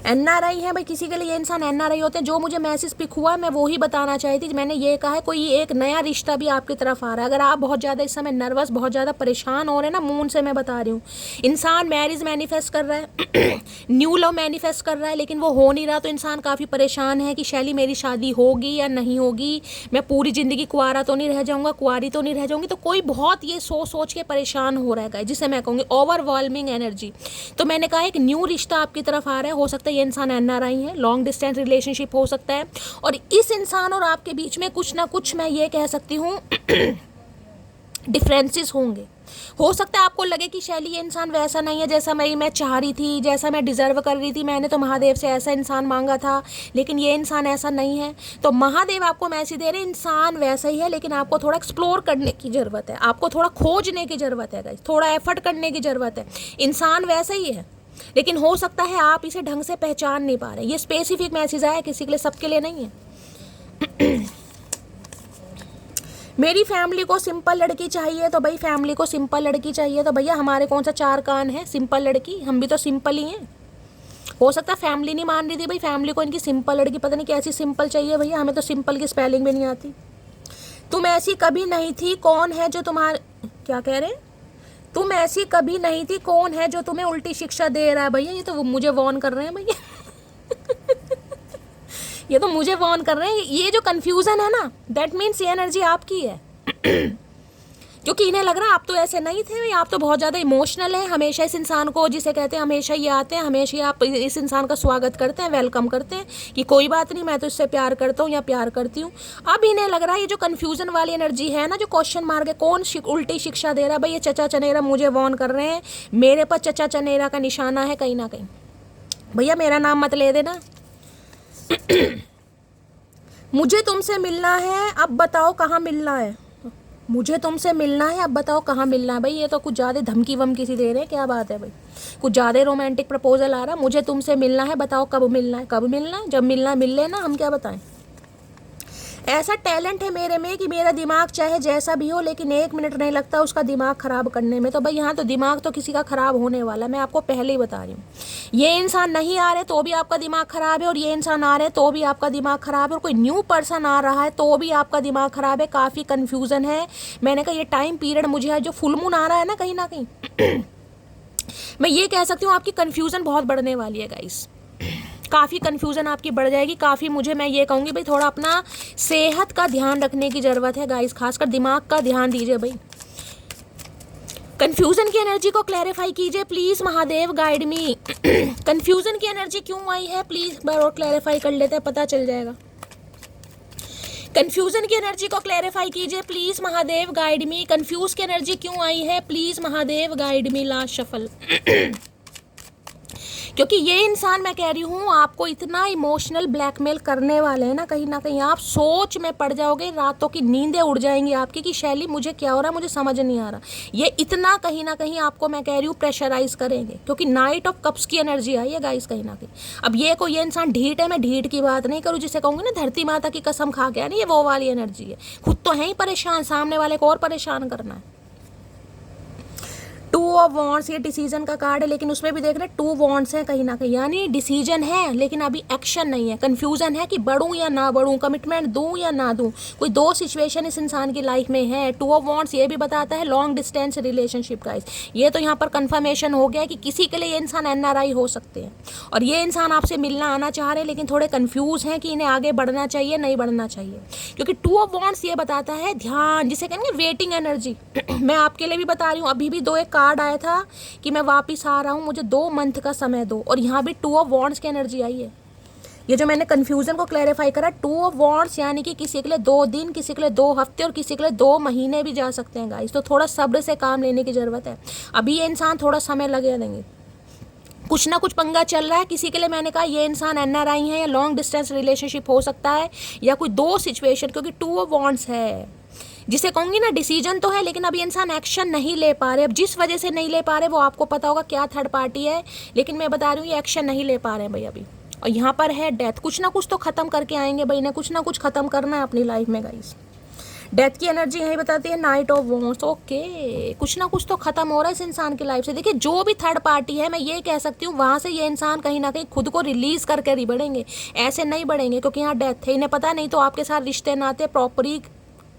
Speaker 1: NRI है भाई, किसी के लिए ये इंसान NRI होते हैं। जो मुझे मैसेज पिक हुआ है मैं वो ही बताना चाही थी। मैंने ये कहा है कोई एक नया रिश्ता भी आपकी तरफ आ रहा है। अगर आप बहुत ज़्यादा इस समय नर्वस, बहुत ज़्यादा परेशान हो रहे हैं ना, मून से मैं बता रही हूँ, इंसान मैरिज मैनिफेस्ट कर रहा है न्यू लव मैनिफेस्ट कर रहा है, लेकिन वो हो नहीं रहा, तो इंसान काफ़ी परेशान है कि शैली मेरी शादी होगी या नहीं होगी, मैं पूरी ज़िंदगी कुआरा तो नहीं रह जाऊँगा, कुआरी तो नहीं रह जाऊँगी। तो कोई बहुत ये सोच के परेशान हो रहा है, जिसे मैं कहूँगी ओवरवेलमिंग एनर्जी। तो मैंने कहा एक न्यू रिश्ता आपकी तरफ आ रहा है, हो सकता है ये इंसान NRI है, लॉन्ग डिस्टेंस रिलेशनशिप हो सकता है, और इस इंसान और आपके बीच में कुछ ना कुछ मैं ये कह सकती हूँ डिफरेंसेस होंगे। हो सकता है आपको लगे कि शैली ये इंसान वैसा नहीं है जैसा मैं चाह रही थी, जैसा मैं डिजर्व कर रही थी, मैंने तो महादेव से ऐसा इंसान मांगा था, लेकिन ये इंसान ऐसा नहीं है। तो महादेव आपको मैसेज दे रहे हैं इंसान वैसा ही है, लेकिन आपको थोड़ा एक्सप्लोर करने की ज़रूरत है, आपको थोड़ा खोजने की ज़रूरत है, थोड़ा एफर्ट करने की ज़रूरत है। इंसान वैसा ही है, लेकिन हो सकता है आप इसे ढंग से पहचान नहीं पा रहे। ये स्पेसिफिक मैसेज आया, किसी के लिए, सबके लिए नहीं है। मेरी फैमिली को सिंपल लड़की चाहिए, तो भाई फैमिली को सिंपल लड़की चाहिए, तो भैया हमारे कौन सा चार कान है, सिंपल लड़की, हम भी तो सिंपल ही हैं। हो सकता है फैमिली नहीं मान रही थी भाई, फैमिली को इनकी सिंपल लड़की पता नहीं कैसी सिंपल चाहिए भैया, हमें तो सिंपल की स्पेलिंग भी नहीं आती। तुम ऐसी कभी नहीं थी, कौन है जो तुम्हारे, क्या कह रहे हैं, तुम ऐसी कभी नहीं थी, कौन है जो तुम्हें उल्टी शिक्षा दे रहा है भैया। ये तो मुझे वॉर्न कर रहे हैं भैया ये तो मुझे वॉर्न कर रहे हैं। ये जो कंफ्यूजन है ना, दैट मीन्स ये एनर्जी आपकी है क्योंकि इन्हें लग रहा है आप तो ऐसे नहीं थे, आप तो बहुत ज़्यादा इमोशनल हैं, हमेशा इस इंसान को, जिसे कहते हैं हमेशा ये आते हैं, हमेशा आप इस इंसान का स्वागत करते हैं, वेलकम करते हैं कि कोई बात नहीं, मैं तो इससे प्यार करता हूँ या प्यार करती हूँ। अब इन्हें लग रहा है ये जो कन्फ्यूज़न वाली एनर्जी है ना, जो क्वेश्चन मार्क है, कौन उल्टी शिक्षा दे रहा है भाई, ये चचा चनेरा मुझे वॉर्न कर रहे हैं, मेरे पर चचा चनेरा का निशाना है कहीं ना कहीं। भैया मेरा नाम मत ले देना मुझे तुमसे मिलना है, अब बताओ कहाँ मिलना है, मुझे तुमसे मिलना है, अब बताओ कहाँ मिलना है। भाई ये तो कुछ ज़्यादा धमकी वमकी सी दे रहे हैं, क्या बात है भाई, कुछ ज़्यादा रोमांटिक प्रपोजल आ रहा। मुझे तुमसे मिलना है, बताओ कब मिलना है, कब मिलना है, जब मिलना है मिल लेना, हम क्या बताएं। ऐसा टैलेंट है मेरे में कि मेरा दिमाग चाहे जैसा भी हो, लेकिन 1 मिनट नहीं लगता उसका दिमाग ख़राब करने में। तो भाई यहाँ तो दिमाग तो किसी का ख़राब होने वाला, मैं आपको पहले ही बता रही हूँ। ये इंसान नहीं आ रहे तो भी आपका दिमाग ख़राब है, और ये इंसान आ रहे तो भी आपका दिमाग ख़राब है, और कोई न्यू पर्सन आ रहा है तो भी आपका दिमाग ख़राब है। काफ़ी कन्फ्यूज़न है। मैंने कहा ये टाइम पीरियड मुझे जो फुल मून आ रहा है ना, कहीं ना कहीं मैं ये कह सकती हूँ आपकी कन्फ्यूज़न बहुत बढ़ने वाली है गाइस, काफ़ी कन्फ्यूज़न आपकी बढ़ जाएगी। काफ़ी मुझे, मैं ये कहूँगी भाई थोड़ा अपना सेहत का ध्यान रखने की ज़रूरत है गाइस, खासकर दिमाग का ध्यान दीजिए भाई। कन्फ्यूज़न की एनर्जी को क्लैरिफाई कीजिए please, Mahadev guide me confusion की एनर्जी क्यों आई है प्लीज़ बार और क्लैरिफाई कर लेते हैं, पता चल जाएगा। कन्फ्यूज़न की एनर्जी को क्लैरिफाई कीजिए please, Mahadev guide me. Confuse की एनर्जी क्यों आई है please, Mahadev guide me. Last shuffle क्योंकि ये इंसान, मैं कह रही हूँ, आपको इतना इमोशनल ब्लैकमेल करने वाले हैं ना कहीं आप सोच में पड़ जाओगे, रातों की नींदें उड़ जाएंगी आपकी कि शैली मुझे क्या हो रहा है, मुझे समझ नहीं आ रहा। ये इतना कहीं ना कहीं आपको, मैं कह रही हूँ, प्रेशराइज करेंगे, क्योंकि नाइट ऑफ कप्स की एनर्जी आई है गाइस कहीं ना कहीं। अब ये कोई, ये इंसान ढीठ है, मैं ढीठ की बात नहीं करूँ, जिसे कहूँगी ना धरती माता की कसम खा के, नहीं, ये वो वाली एनर्जी है। खुद तो है ही परेशान, सामने वाले को और परेशान करना है। 2 ऑफ वॉन्ड्स, ये डिसीजन का कार्ड है, लेकिन उसमें भी देख रहे 2 वॉन्ड्स हैं कहीं ना कहीं, यानी डिसीजन है लेकिन अभी एक्शन नहीं है। कन्फ्यूजन है कि बढ़ूं या ना बढ़ूं, कमिटमेंट दूं या ना दूं। कोई 2 सिचुएशन इस इंसान की लाइफ में है। 2 ऑफ वॉन्ड्स ये भी बताता है लॉन्ग डिस्टेंस रिलेशनशिप का। ये तो यहाँ पर कंफर्मेशन हो गया कि किसी के लिए ये इंसान NRI हो सकते हैं, और ये इंसान आपसे मिलना आना चाह रहे हैं, लेकिन थोड़े कन्फ्यूज हैं कि इन्हें आगे बढ़ना चाहिए नहीं बढ़ना चाहिए, क्योंकि 2 ऑफ वॉन्ड्स ये बताता है ध्यान, जिसे कहेंगे वेटिंग एनर्जी मैं आपके लिए भी बता रही हूँ, अभी भी 2 एक कार्ड आया था कि मैं वापस आ रहा हूँ, मुझे 2 मंथ का समय दो, और यहाँ भी 2 ऑफ वॉन्ड्स की एनर्जी आई है। ये जो मैंने कन्फ्यूजन को क्लैरिफाई करा, 2 ऑफ वॉन्ड्स यानी कि किसी के लिए 2 दिन, किसी के लिए 2 हफ्ते और किसी के लिए 2 महीने भी जा सकते हैं गाइस। तो थोड़ा सब्र से काम लेने की ज़रूरत है। अभी ये इंसान थोड़ा समय लगे देंगे, कुछ ना कुछ पंगा चल रहा है किसी के लिए। मैंने कहा ये इंसान NRI है या लॉन्ग डिस्टेंस रिलेशनशिप हो सकता है, या कोई 2 सिचुएशन, क्योंकि 2 ऑफ वॉन्ड्स है, जिसे कहूँगी ना डिसीजन तो है, लेकिन अभी इंसान एक्शन नहीं ले पा रहे। अब जिस वजह से नहीं ले पा रहे वो आपको पता होगा क्या थर्ड पार्टी है, लेकिन मैं बता रही हूँ ये एक्शन नहीं ले पा रहे हैं भाई अभी। और यहाँ पर है डेथ, कुछ ना कुछ तो ख़त्म करके आएंगे भाई ने, कुछ ना कुछ ख़त्म करना है अपनी लाइफ में गाइस। डेथ की एनर्जी यही बताती है नाइट ऑफ वॉन्ड्स। ओके, कुछ ना कुछ तो खत्म हो रहा है इस इंसान की लाइफ से। देखिए जो भी थर्ड पार्टी है, मैं ये कह सकती हूँ वहाँ से ये इंसान कहीं ना कहीं खुद को रिलीज करके ही बढ़ेंगे, ऐसे नहीं बढ़ेंगे, क्योंकि यहाँ डेथ है। इन्हें पता नहीं तो आपके साथ रिश्ते नाते प्रॉपरी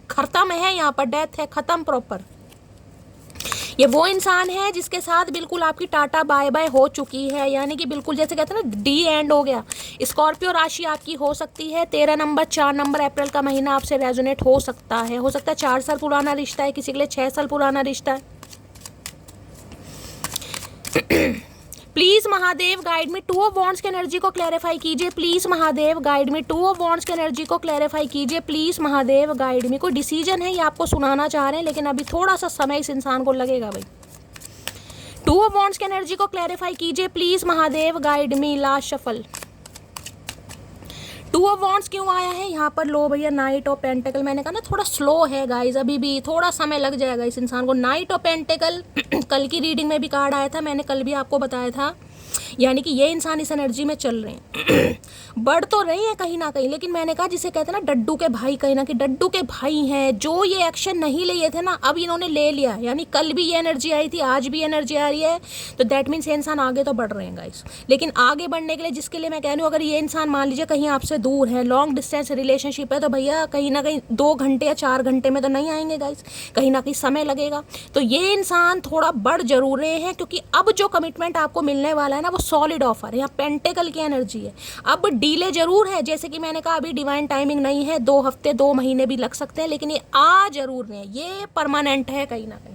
Speaker 1: खत्म है, यहाँ पर डेथ है, खत्म प्रॉपर। ये वो इंसान है जिसके साथ बिल्कुल आपकी टाटा बाय बाय हो चुकी है, यानी कि बिल्कुल जैसे कहते हैं ना डी एंड हो गया। स्कॉर्पियो राशि आपकी हो सकती है, 13 नंबर 4 नंबर अप्रैल का महीना आपसे रेजोनेट हो सकता है। 4 साल पुराना रिश्ता है, किसी के लिए 6 साल पुराना रिश्ता है। प्लीज महादेव गाइड में 2 ऑफ वॉन्ड्स की एनर्जी को क्लैरिफाई कीजिए प्लीज महादेव गाइड में 2 ऑफ वॉन्ड्स की एनर्जी को क्लैरिफाई कीजिए प्लीज महादेव गाइड में। कोई डिसीजन है ये आपको सुनाना चाह रहे हैं, लेकिन अभी थोड़ा सा समय इस इंसान को लगेगा भाई। 2 ऑफ वॉन्ड्स की एनर्जी को क्लैरिफाई कीजिए please Mahadev guide me. Last shuffle 2 of wands क्यों आया है यहाँ पर? लो भैया, नाइट ऑफ पेंटिकल। मैंने कहा ना थोड़ा स्लो है गाइज, अभी भी थोड़ा समय लग जाएगा इस इंसान को। नाइट ऑफ पेंटिकल कल की रीडिंग में भी कार्ड आया था, मैंने कल भी आपको बताया था। यानी कि ये इंसान इस एनर्जी में चल रहे हैं बढ़ तो रहे हैं कहीं ना कहीं, लेकिन मैंने कहा जिसे कहते हैं ना डड्डू के भाई, कहीं ना कहीं डड्डू के भाई हैं जो ये एक्शन नहीं लिए थे ना, अब इन्होंने ले लिया। यानी कल भी ये एनर्जी आई थी, आज भी एनर्जी आ रही है, तो दैट मीन्स ये इंसान आगे तो बढ़ रहे हैं गाइस। लेकिन आगे बढ़ने के लिए, जिसके लिए मैं कह रही हूँ, अगर ये इंसान मान लीजिए कहीं आपसे दूर है, लॉन्ग डिस्टेंस रिलेशनशिप है, तो भैया कहीं ना कहीं 2 घंटे या 4 घंटे में तो नहीं आएंगे गाइस, कहीं ना कहीं समय लगेगा। तो ये इंसान थोड़ा बढ़ जरूर रहे हैं, क्योंकि अब जो कमिटमेंट आपको मिलने वाला है ना वो सॉलिड ऑफर है। यहाँ पेंटेकल की एनर्जी है। अब डीले जरूर है, जैसे कि मैंने कहा अभी डिवाइन टाइमिंग नहीं है, 2 हफ्ते 2 महीने भी लग सकते हैं, लेकिन ये आ जरूर रहे हैं, ये परमानेंट है कहीं ना कहीं।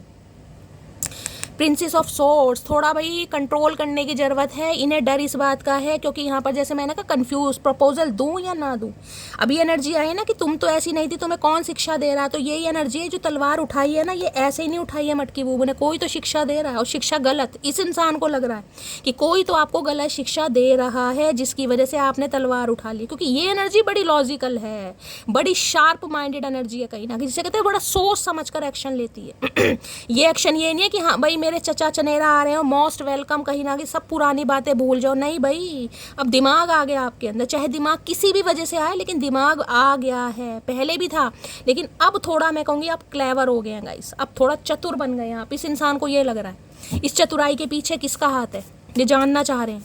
Speaker 1: प्रिंसेस ऑफ सोर्ड्स, थोड़ा भाई कंट्रोल करने की ज़रूरत है। इन्हें डर इस बात का है क्योंकि यहाँ पर जैसे मैंने कहा कंफ्यूज, प्रपोजल दूँ या ना दूँ। अभी एनर्जी आई ना कि तुम तो ऐसी नहीं थी, तुम्हें कौन शिक्षा दे रहा है, तो यही एनर्जी है। जो तलवार उठाई है ना, ये ऐसे ही नहीं उठाई है मटकी बूबू ने, कोई तो शिक्षा दे रहा है, और शिक्षा गलत। इस इंसान को लग रहा है कि कोई तो आपको गलत शिक्षा दे रहा है, जिसकी वजह से आपने तलवार उठा ली। क्योंकि ये एनर्जी बड़ी लॉजिकल है, बड़ी शार्प माइंडेड एनर्जी है कहीं ना कहीं, जिसे कहते हैं बड़ा सोच समझ कर एक्शन लेती है। ये एक्शन ये नहीं है कि हाँ भाई मेरे चचा चनेरा आ रहे हो, मोस्ट वेलकम, कहीं ना कहीं सब पुरानी बातें भूल जाओ। नहीं भाई, अब दिमाग आ गया आपके अंदर, चाहे दिमाग किसी भी वजह से आए, लेकिन दिमाग आ गया है। पहले भी था, लेकिन अब थोड़ा मैं कहूँगी आप क्लेवर हो गए हैं गाइस, अब थोड़ा चतुर बन गए हैं आप। इस इंसान को ये लग रहा है इस चतुराई के पीछे किसका हाथ है, ये जानना चाह रहे हैं।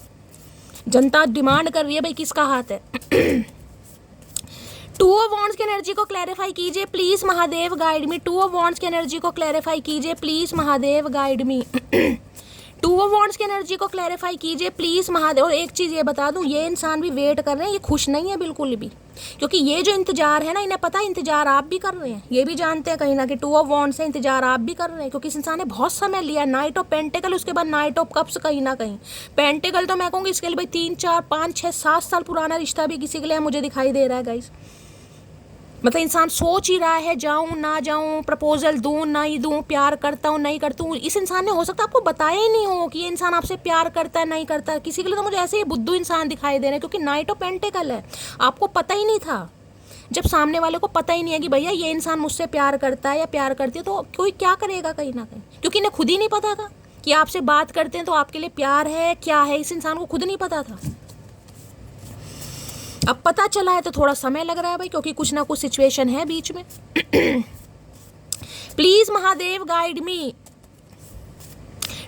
Speaker 1: जनता डिमांड कर रही है भाई किसका हाथ है। 2 ऑफ वॉन्ड्स की एनर्जी को क्लैरिफाई कीजिए please Mahadev, guide me. 2 of wands की एनर्जी को क्लैरिफाई कीजिए please Mahadev, guide me. 2 of wands की एनर्जी को क्लैरिफाई कीजिए प्लीज महादेव। और एक चीज़ ये बता दूं, ये इंसान भी वेट कर रहे हैं, ये खुश नहीं है बिल्कुल भी, क्योंकि ये जो इंतजार है ना, इन्हें पता है इंतजार आप भी कर रहे हैं, ये भी जानते हैं कहीं ना कि 2 ऑफ वॉन्ड्स से इंतजार आप भी कर रहे हैं, क्योंकि इस इंसान ने बहुत समय लिया। नाइट ऑफ पेंटिकल, उसके बाद नाइट ऑफ कप्स, कहीं ना कहीं पेंटिकल तो मैं कहूँगी इसके लिए भाई 3 4 5 6 7 साल पुराना रिश्ता भी किसी के लिए मुझे दिखाई दे रहा है गाइस। मतलब इंसान सोच ही रहा है जाऊं ना जाऊं, प्रपोजल दूं नहीं दूं, प्यार करता हूं नहीं करता हूं। इस इंसान ने हो सकता है आपको बताया ही नहीं हो कि ये इंसान आपसे प्यार करता है नहीं करता है। किसी के लिए तो मुझे ऐसे ही बुद्धू इंसान दिखाई दे रहे हैं, क्योंकि नाइट ऑफ पेंटिकल है, आपको पता ही नहीं था। जब सामने वाले को पता ही नहीं है कि भैया ये इंसान मुझसे प्यार करता है या प्यार करती है, तो कोई क्या करेगा कहीं ना कहीं, क्योंकि इन्हें खुद ही नहीं पता था कि आपसे बात करते हैं तो आपके लिए प्यार है क्या है, इस इंसान को खुद नहीं पता था। अब पता चला है तो थोड़ा समय लग रहा है भाई, क्योंकि कुछ ना कुछ सिचुएशन है बीच में। Please Mahadev guide me.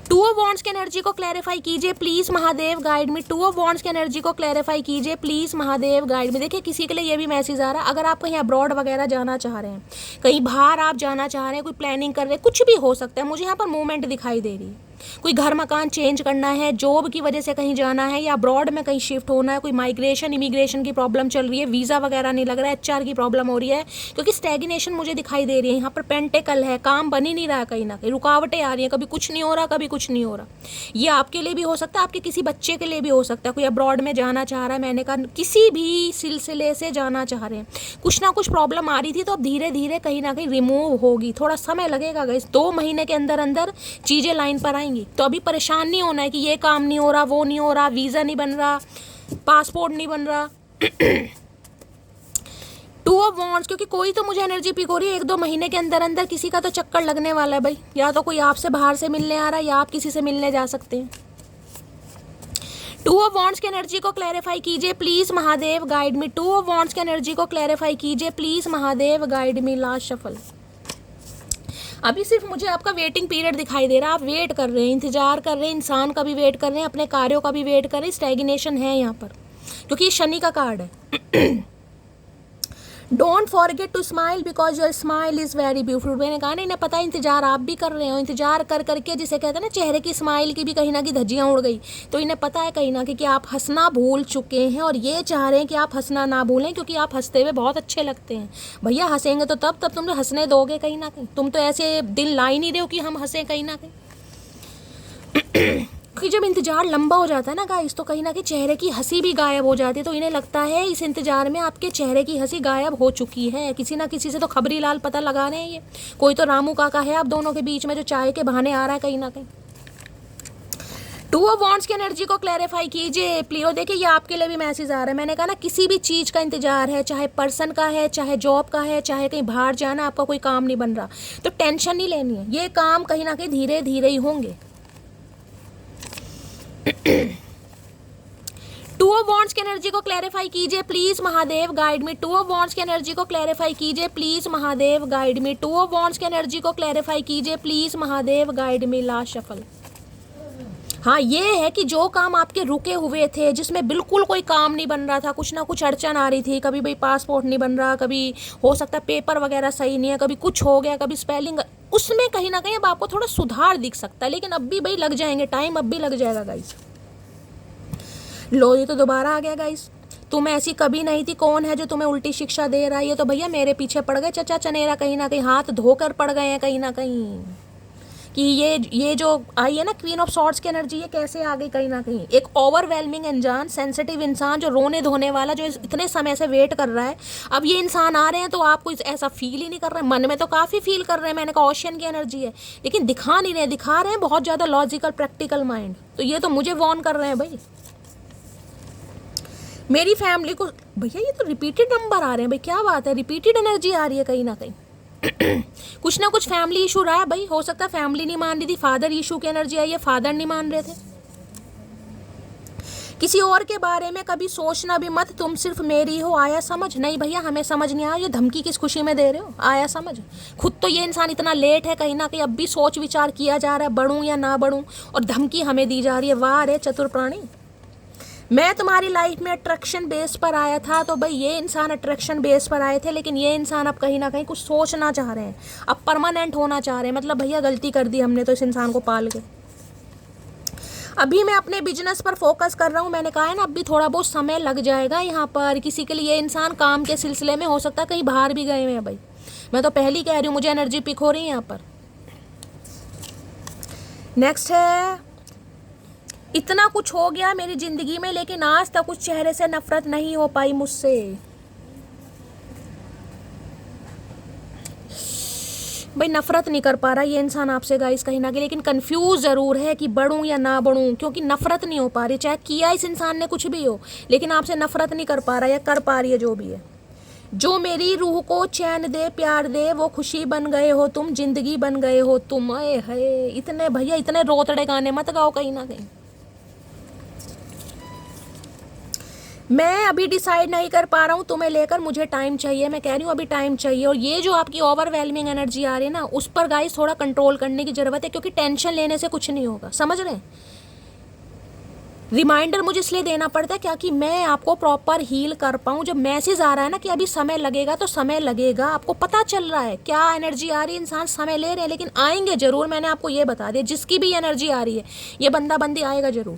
Speaker 1: 2 of wands की एनर्जी को क्लैरिफाई कीजिए please Mahadev, guide me. 2 of wands की एनर्जी को क्लैरिफाई कीजिए प्लीज महादेव, गाइड मी। देखिए किसी के लिए ये भी मैसेज आ रहा है, अगर आप कहीं अब्रॉड वगैरह जाना चाह रहे हैं, कहीं बाहर आप जाना चाह रहे हैं, कोई प्लानिंग कर रहे हैं, कुछ भी हो सकता है, मुझे यहाँ पर मूवमेंट दिखाई दे रही है। कोई घर मकान चेंज करना है, जॉब की वजह से कहीं जाना है, या अब्रॉड में कहीं शिफ्ट होना है, कोई माइग्रेशन इमिग्रेशन की प्रॉब्लम चल रही है, वीज़ा वगैरह नहीं लग रहा है, HR की प्रॉब्लम हो रही है, क्योंकि स्टैग्नेशन मुझे दिखाई दे रही है। यहाँ पर पेंटेकल है, काम बन ही नहीं रहा है, कहीं ना कहीं रुकावटें आ रही हैं, कभी कुछ नहीं हो रहा, कभी कुछ नहीं हो रहा। ये आपके लिए भी हो सकता है, आपके किसी बच्चे के लिए भी हो सकता है। कोई अब्रॉड में जाना चाह रहा है, मैंने कहा किसी भी सिलसिले से जाना चाह रहे हैं, कुछ ना कुछ प्रॉब्लम आ रही थी, तो अब धीरे धीरे कहीं ना कहीं रिमूव होगी। थोड़ा समय लगेगा गाइस, 2 महीने के अंदर अंदर चीज़ें लाइन पर आएंगी। तो अभी परेशान नहीं होना है कि ये काम नहीं हो रहा, वो नहीं हो रहा, वीज़ा नहीं बन रहा, पासपोर्ट नहीं बन रहा। 2 ऑफ वॉन्ड्स, क्योंकि कोई तो मुझे एनर्जी पिक हो रही है 1-2 महीने के अंदर अंदर किसी का तो चक्कर लगने वाला है भाई, या तो कोई आपसे बाहर से मिलने आ रहा है, या आप किसी से मिलने जा सकते हैं। 2 ऑफ वॉन्ड्स की एनर्जी को क्लैरिफाई कीजिए please Mahadev, guide me. 2 of wands की एनर्जी को क्लैरिफाई कीजिए please Mahadev, guide me. Last shuffle. अभी सिर्फ मुझे आपका वेटिंग पीरियड दिखाई दे रहा है, आप वेट कर रहे हैं, इंतजार कर रहे हैं, इंसान का भी वेट कर रहे हैं, अपने कार्यों का भी वेट कर रहे हैं। स्टैग्नेशन है यहाँ पर, क्योंकि ये शनि का कार्ड है। Don't forget to smile because your smile is very beautiful. मैंने कहा ना, इन्हें पता है इंतजार आप भी कर रहे हो, इंतजार कर करके जिसे कहते हैं ना चेहरे की स्माइल की भी कहीं ना कहीं धज्जियाँ उड़ गई, तो इन्हें पता है कहीं ना कहीं कि आप हंसना भूल चुके हैं, और ये चाह रहे हैं कि आप हंसना ना भूलें, क्योंकि आप हंसते हुए बहुत अच्छे लगते हैं। भैया हंसेंगे तो तब तुम हंसने दोगे कहीं ना कहीं, तुम तो ऐसे दिन ला ही नहीं रहे हो कि हम हंसें कहीं ना कहीं। कि जब इंतजार लंबा हो जाता है ना गाइस, तो कहीं ना कहीं चेहरे की हंसी भी गायब हो जाती है, तो इन्हें लगता है इस इंतजार में आपके चेहरे की हंसी गायब हो चुकी है। किसी ना किसी से तो खबरी लाल पता लगा रहे हैं, ये कोई तो रामू काका है आप दोनों के बीच में जो चाय के बहाने आ रहा है कहीं ना कहीं। 2 ऑफ वॉन्ड्स की एनर्जी को क्लैरिफाई कीजिए प्लीज। देखिए ये आपके लिए भी मैसेज आ रहा है, मैंने कहा ना किसी भी चीज़ का इंतजार है, चाहे पर्सन का है, चाहे जॉब का है, चाहे कहीं बाहर जाना, आपका कोई काम नहीं बन रहा, तो टेंशन नहीं लेनी है, ये काम कहीं ना कहीं धीरे धीरे ही होंगे। ऑफ वॉन्ड्स की एनर्जी को क्लैरिफाई कीजिए please Mahadev, guide me. Two of wands की एनर्जी को क्लैरिफाई कीजिए please Mahadev, guide me. Two of wands की एनर्जी को क्लैरिफाई कीजिए please Mahadev, guide me. Last shuffle. हाँ, ये है कि जो काम आपके रुके हुए थे, जिसमें बिल्कुल कोई काम नहीं बन रहा था, कुछ ना कुछ अड़चन आ रही थी, कभी भाई पासपोर्ट नहीं बन रहा, कभी हो सकता है पेपर वगैरह सही नहीं है, कभी कुछ हो गया, कभी स्पेलिंग, उसमें कहीं ना कहीं अब आपको थोड़ा सुधार दिख सकता है, लेकिन अब भी भाई लग जाएंगे, टाइम अब भी लग जाएगा गाइस। लो, ये तो दोबारा आ गया गाइस। तुम ऐसी कभी नहीं थी, कौन है जो तुम्हें उल्टी शिक्षा दे रहा है? ये तो भैया मेरे पीछे पड़ गए चचा चनेरा, कहीं ना कहीं हाथ धोकर पड़ गए हैं कहीं ना कहीं, कि ये जो आई है ना क्वीन ऑफ सॉर्ड्स की एनर्जी, ये कैसे आ गई कहीं ना कहीं। एक ओवरवेलमिंग इंसान, सेंसिटिव इंसान, जो रोने धोने वाला, जो इतने समय से वेट कर रहा है, अब ये इंसान आ रहे हैं तो आपको ऐसा फील ही नहीं कर रहे हैं। मन में तो काफ़ी फील कर रहे हैं, मैंने कहा ओशियन की एनर्जी है, लेकिन दिखा नहीं रहे, दिखा रहे हैं बहुत ज़्यादा लॉजिकल प्रैक्टिकल माइंड। तो ये तो मुझे वॉर्न कर रहे हैं भाई, मेरी फैमिली को। भैया ये तो रिपीटेड नंबर आ रहे हैं भाई, क्या बात है, रिपीटेड एनर्जी आ रही है कहीं ना कहीं। कुछ ना कुछ फैमिली इशू रहा है भाई, हो सकता है फैमिली नहीं मान रही थी, फादर इशू की एनर्जी आई है, फादर नहीं मान रहे थे। किसी और के बारे में कभी सोचना भी मत, तुम सिर्फ मेरी हो, आया समझ? नहीं भैया, हमें समझ नहीं आया, ये धमकी किस खुशी में दे रहे हो, आया समझ? खुद तो ये इंसान इतना लेट है, कहीं ना कहीं अब भी सोच विचार किया जा रहा है, बढ़ूं या ना बढ़ूं, और धमकी हमें दी जा रही है। वाह रे चतुर प्राणी। मैं तुम्हारी लाइफ में अट्रैक्शन बेस पर आया था, तो भाई ये इंसान अट्रैक्शन बेस पर आए थे, लेकिन ये इंसान अब कहीं ना कहीं कुछ सोचना चाह रहे हैं, अब परमानेंट होना चाह रहे हैं। मतलब भैया गलती कर दी हमने तो इस इंसान को पाल के। अभी मैं अपने बिजनेस पर फोकस कर रहा हूँ, मैंने कहा है ना, अभी थोड़ा बहुत समय लग जाएगा यहाँ पर किसी के लिए। इंसान काम के सिलसिले में हो सकता है कहीं बाहर भी गए हुए हैं भाई, मैं तो पहले ही कह रही हूँ, मुझे एनर्जी पिक हो रही है यहाँ पर। नेक्स्ट है, इतना कुछ हो गया मेरी जिंदगी में, लेकिन आज तक उस चेहरे से नफरत नहीं हो पाई मुझसे। भाई नफरत नहीं कर पा रहा ये इंसान आपसे गाइस कहीं ना कहीं, लेकिन कंफ्यूज जरूर है कि बढ़ूं या ना बढ़ूं, क्योंकि नफरत नहीं हो पा रही। चाहे किया इस इंसान ने कुछ भी हो, लेकिन आपसे नफरत नहीं कर पा रहा, या कर पा रही है जो भी है। जो मेरी रूह को चैन दे, प्यार दे, वो खुशी बन गए हो तुम, जिंदगी बन गए हो तुम। अरे है, इतने भैया इतने रोतड़े गाने मत गाओ कहीं ना कहीं। मैं अभी डिसाइड नहीं कर पा रहा हूँ तुम्हें लेकर, मुझे टाइम चाहिए। मैं कह रही हूँ अभी टाइम चाहिए। और ये जो आपकी ओवरवेलमिंग एनर्जी आ रही है ना, उस पर गाइस थोड़ा कंट्रोल करने की ज़रूरत है, क्योंकि टेंशन लेने से कुछ नहीं होगा, समझ रहे हैं? रिमाइंडर मुझे इसलिए देना पड़ता है क्योंकि मैं आपको प्रॉपर हील कर पाऊँ। जब मैसेज आ रहा है ना कि अभी समय लगेगा, तो समय लगेगा, आपको पता चल रहा है क्या एनर्जी आ रही है। इंसान समय ले रहे हैं, लेकिन आएंगे ज़रूर। मैंने आपको ये बता दिया, जिसकी भी एनर्जी आ रही है, ये बंदा बंदी आएगा ज़रूर।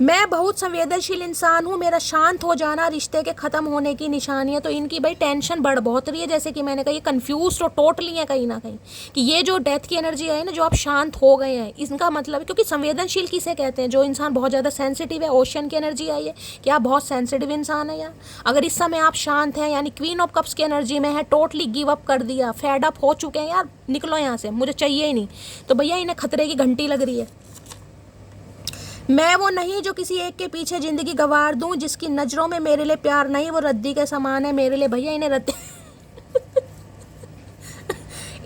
Speaker 1: मैं बहुत संवेदनशील इंसान हूँ, मेरा शांत हो जाना रिश्ते के ख़त्म होने की निशानी है। तो इनकी भाई टेंशन बढ़ बहुत रही है, जैसे कि मैंने कहा, ये कन्फ्यूज तो टोटली है कहीं ना कहीं, कि ये जो डेथ की एनर्जी है ना, जो आप शांत हो गए हैं, इनका मतलब, क्योंकि संवेदनशील किसे कहते हैं? जो इंसान बहुत ज़्यादा सेंसिटिव है। ओशियन की एनर्जी आई है कि आप बहुत सेंसिटिव इंसान है यार। अगर इस समय आप शांत हैं, यानी क्वीन ऑफ कप्स की एनर्जी में है, टोटली गिव अप कर दिया, फेड अप हो चुके हैं यार, निकलो यहाँ से, मुझे चाहिए ही नहीं, तो भैया इन्हें खतरे की घंटी लग रही है। मैं वो नहीं जो किसी एक के पीछे ज़िंदगी गंवार दूं, जिसकी नज़रों में मेरे लिए प्यार नहीं, वो रद्दी के समान है मेरे लिए। भैया इन्हें रद्दी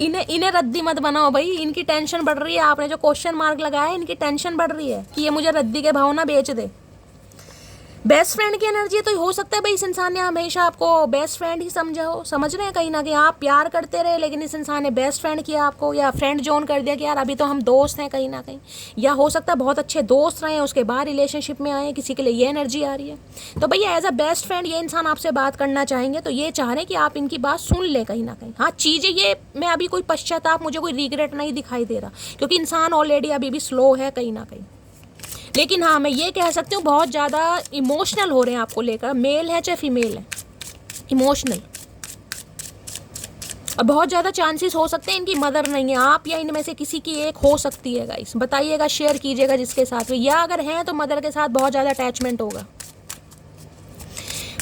Speaker 1: इन्हें रद्दी मत बनाओ भाई, इनकी टेंशन बढ़ रही है। आपने जो क्वेश्चन मार्क लगाया है, इनकी टेंशन बढ़ रही है कि ये मुझे रद्दी के भाव ना बेच दे। बेस्ट फ्रेंड की एनर्जी, तो हो सकता है भाई इस इंसान ने हमेशा आपको बेस्ट फ्रेंड ही समझा हो, समझ रहे हैं? कहीं ना कहीं आप प्यार करते रहे, लेकिन इस इंसान ने बेस्ट फ्रेंड किया आपको, या फ्रेंड जोन कर दिया कि यार अभी तो हम दोस्त हैं कहीं ना कहीं। या हो सकता है बहुत अच्छे दोस्त रहे हैं, उसके बाद रिलेशनशिप में आए, किसी के लिए ये एनर्जी आ रही है। तो भैया एज अ बेस्ट फ्रेंड ये इंसान आपसे बात करना चाहेंगे, तो ये चाह रहे हैं कि आप इनकी बात सुन लें कहीं ना कहीं। हाँ, चीज़ें ये, मैं अभी कोई पश्चाताप, मुझे कोई रिग्रेट नहीं दिखाई दे रहा, क्योंकि इंसान ऑलरेडी अभी भी स्लो है कहीं ना कहीं। लेकिन हाँ, मैं ये कह सकती हूँ बहुत ज़्यादा इमोशनल हो रहे हैं आपको लेकर, मेल है चाहे फीमेल है, इमोशनल। और बहुत ज़्यादा चांसेस हो सकते हैं इनकी मदर नहीं है, आप या इनमें से किसी की एक हो सकती है गाइस। बताइएगा, शेयर कीजिएगा जिसके साथ भी, या अगर हैं तो मदर के साथ बहुत ज़्यादा अटैचमेंट होगा।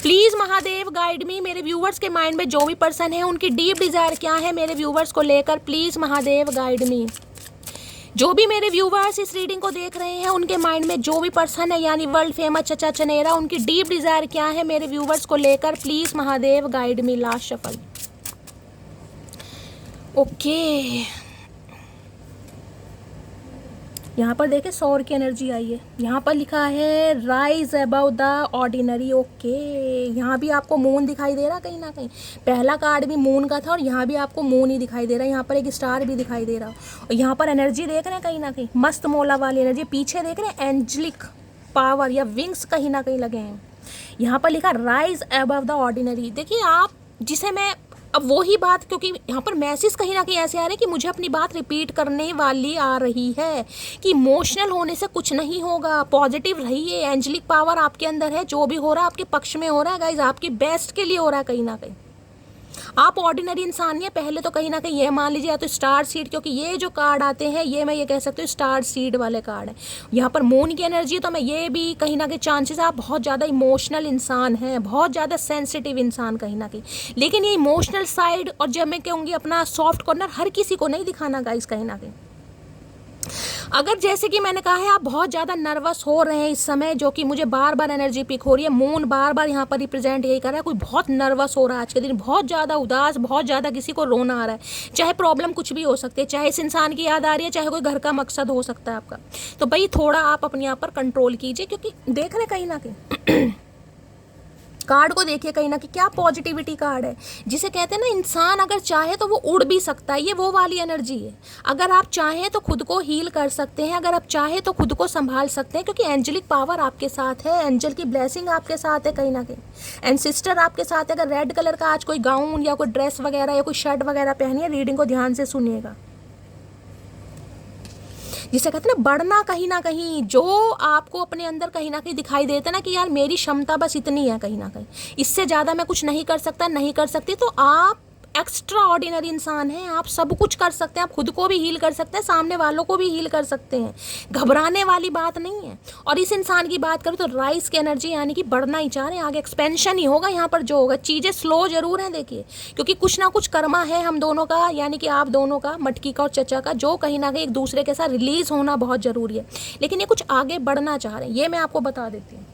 Speaker 1: प्लीज़ महादेव गाइड मी। मेरे व्यूवर्स के माइंड में जो भी पर्सन है, उनकी डीप डिज़ायर क्या है मेरे व्यूवर्स को लेकर, प्लीज़ महादेव गाइड मी। जो भी मेरे व्यूवर्स इस रीडिंग को देख रहे हैं, उनके माइंड में जो भी पर्सन है, यानी वर्ल्ड फेमस चचा चनेरा, उनकी डीप डिज़ायर क्या है मेरे व्यूवर्स को लेकर, please Mahadev guide me. Last shuffle. Okay, यहाँ पर देखें सौर की एनर्जी आई है, यहाँ पर लिखा है rise above the ordinary. Okay, यहाँ भी आपको मून दिखाई दे रहा कहीं ना कहीं, पहला कार्ड भी मून का था और यहाँ भी आपको मून ही दिखाई दे रहा है, यहाँ पर एक स्टार भी दिखाई दे रहा और यहाँ पर एनर्जी देख रहे हैं कहीं ना कहीं मस्त मोला वाली एनर्जी, पीछे देख रहे हैं एंजलिक पावर या विंग्स कहीं ना कहीं लगे हैं। यहाँ पर लिखा राइज अबव द ऑर्डिनरी। देखिए आप जिसे मैं अब वही बात, क्योंकि यहाँ पर मैसेज कहीं ना कहीं ऐसे आ रहे हैं कि मुझे अपनी बात रिपीट करने वाली आ रही है कि इमोशनल होने से कुछ नहीं होगा, पॉजिटिव रहिए, एंजलिक पावर आपके अंदर है, जो भी हो रहा है आपके पक्ष में हो रहा है गाइज, आपके बेस्ट के लिए हो रहा है कहीं ना कहीं। आप ऑर्डिनरी इंसान नहीं है, पहले तो कहीं ना कहीं ये मान लीजिए, या तो स्टार सीड, क्योंकि ये जो कार्ड आते हैं ये मैं ये कह सकती हूँ स्टार सीड वाले कार्ड हैं। यहाँ पर मून की एनर्जी है, तो मैं ये भी कहीं ना कहीं चांसेस आप बहुत ज़्यादा इमोशनल इंसान हैं, बहुत ज़्यादा सेंसिटिव इंसान कहीं ना कहीं, लेकिन ये इमोशनल साइड और जब मैं कहूँगी अपना सॉफ्ट कॉर्नर हर किसी को नहीं दिखाना गाइस कहीं ना कहीं। अगर जैसे कि मैंने कहा है आप बहुत ज़्यादा नर्वस हो रहे हैं इस समय, जो कि मुझे बार बार एनर्जी पिक हो रही है, मून बार बार यहाँ पर रिप्रेजेंट यही कर रहा है, कोई बहुत नर्वस हो रहा है आज के दिन, बहुत ज़्यादा उदास, बहुत ज़्यादा किसी को रोना आ रहा है, चाहे प्रॉब्लम कुछ भी हो सकती है, चाहे इस इंसान की याद आ रही है, चाहे कोई घर का मकसद हो सकता है आपका, तो भाई थोड़ा आप अपने यहाँ पर कंट्रोल कीजिए, क्योंकि देख रहे कहीं ना कहीं कार्ड को देखिए कहीं ना कि क्या पॉजिटिविटी कार्ड है, जिसे कहते हैं ना इंसान अगर चाहे तो वो उड़ भी सकता है, ये वो वाली एनर्जी है। अगर आप चाहें तो खुद को हील कर सकते हैं, अगर आप चाहें तो खुद को संभाल सकते हैं, क्योंकि एंजलिक पावर आपके साथ है, एंजल की ब्लेसिंग आपके साथ है कहीं ना कहीं, एंड सिस्टर आपके साथ है। अगर रेड कलर का आज कोई गाउन या कोई ड्रेस वगैरह या कोई शर्ट वगैरह पहनी है, रीडिंग को ध्यान से सुनिएगा, जिसे कहते हैं ना बढ़ना कहीं ना कहीं, जो आपको अपने अंदर कहीं ना कहीं दिखाई देता है ना कि यार मेरी क्षमता बस इतनी है कहीं ना कहीं, इससे ज़्यादा मैं कुछ नहीं कर सकता, नहीं कर सकती, तो आप एक्स्ट्रा ऑर्डिनरी इंसान हैं, आप सब कुछ कर सकते हैं, आप खुद को भी हील कर सकते हैं, सामने वालों को भी हील कर सकते हैं, घबराने वाली बात नहीं है। और इस इंसान की बात करूँ तो राइस की एनर्जी, यानी कि बढ़ना ही चाह रहे हैं, आगे एक्सपेंशन ही होगा यहाँ पर जो होगा, चीज़ें स्लो जरूर हैं देखिए, क्योंकि कुछ ना कुछ कर्मा है हम दोनों का, यानी कि आप दोनों का, मटकी का और चचा का, जो कहीं ना कहीं एक दूसरे के साथ रिलीज होना बहुत ज़रूरी है, लेकिन ये कुछ आगे बढ़ना चाह रहे हैं, ये मैं आपको बता देती हूँ,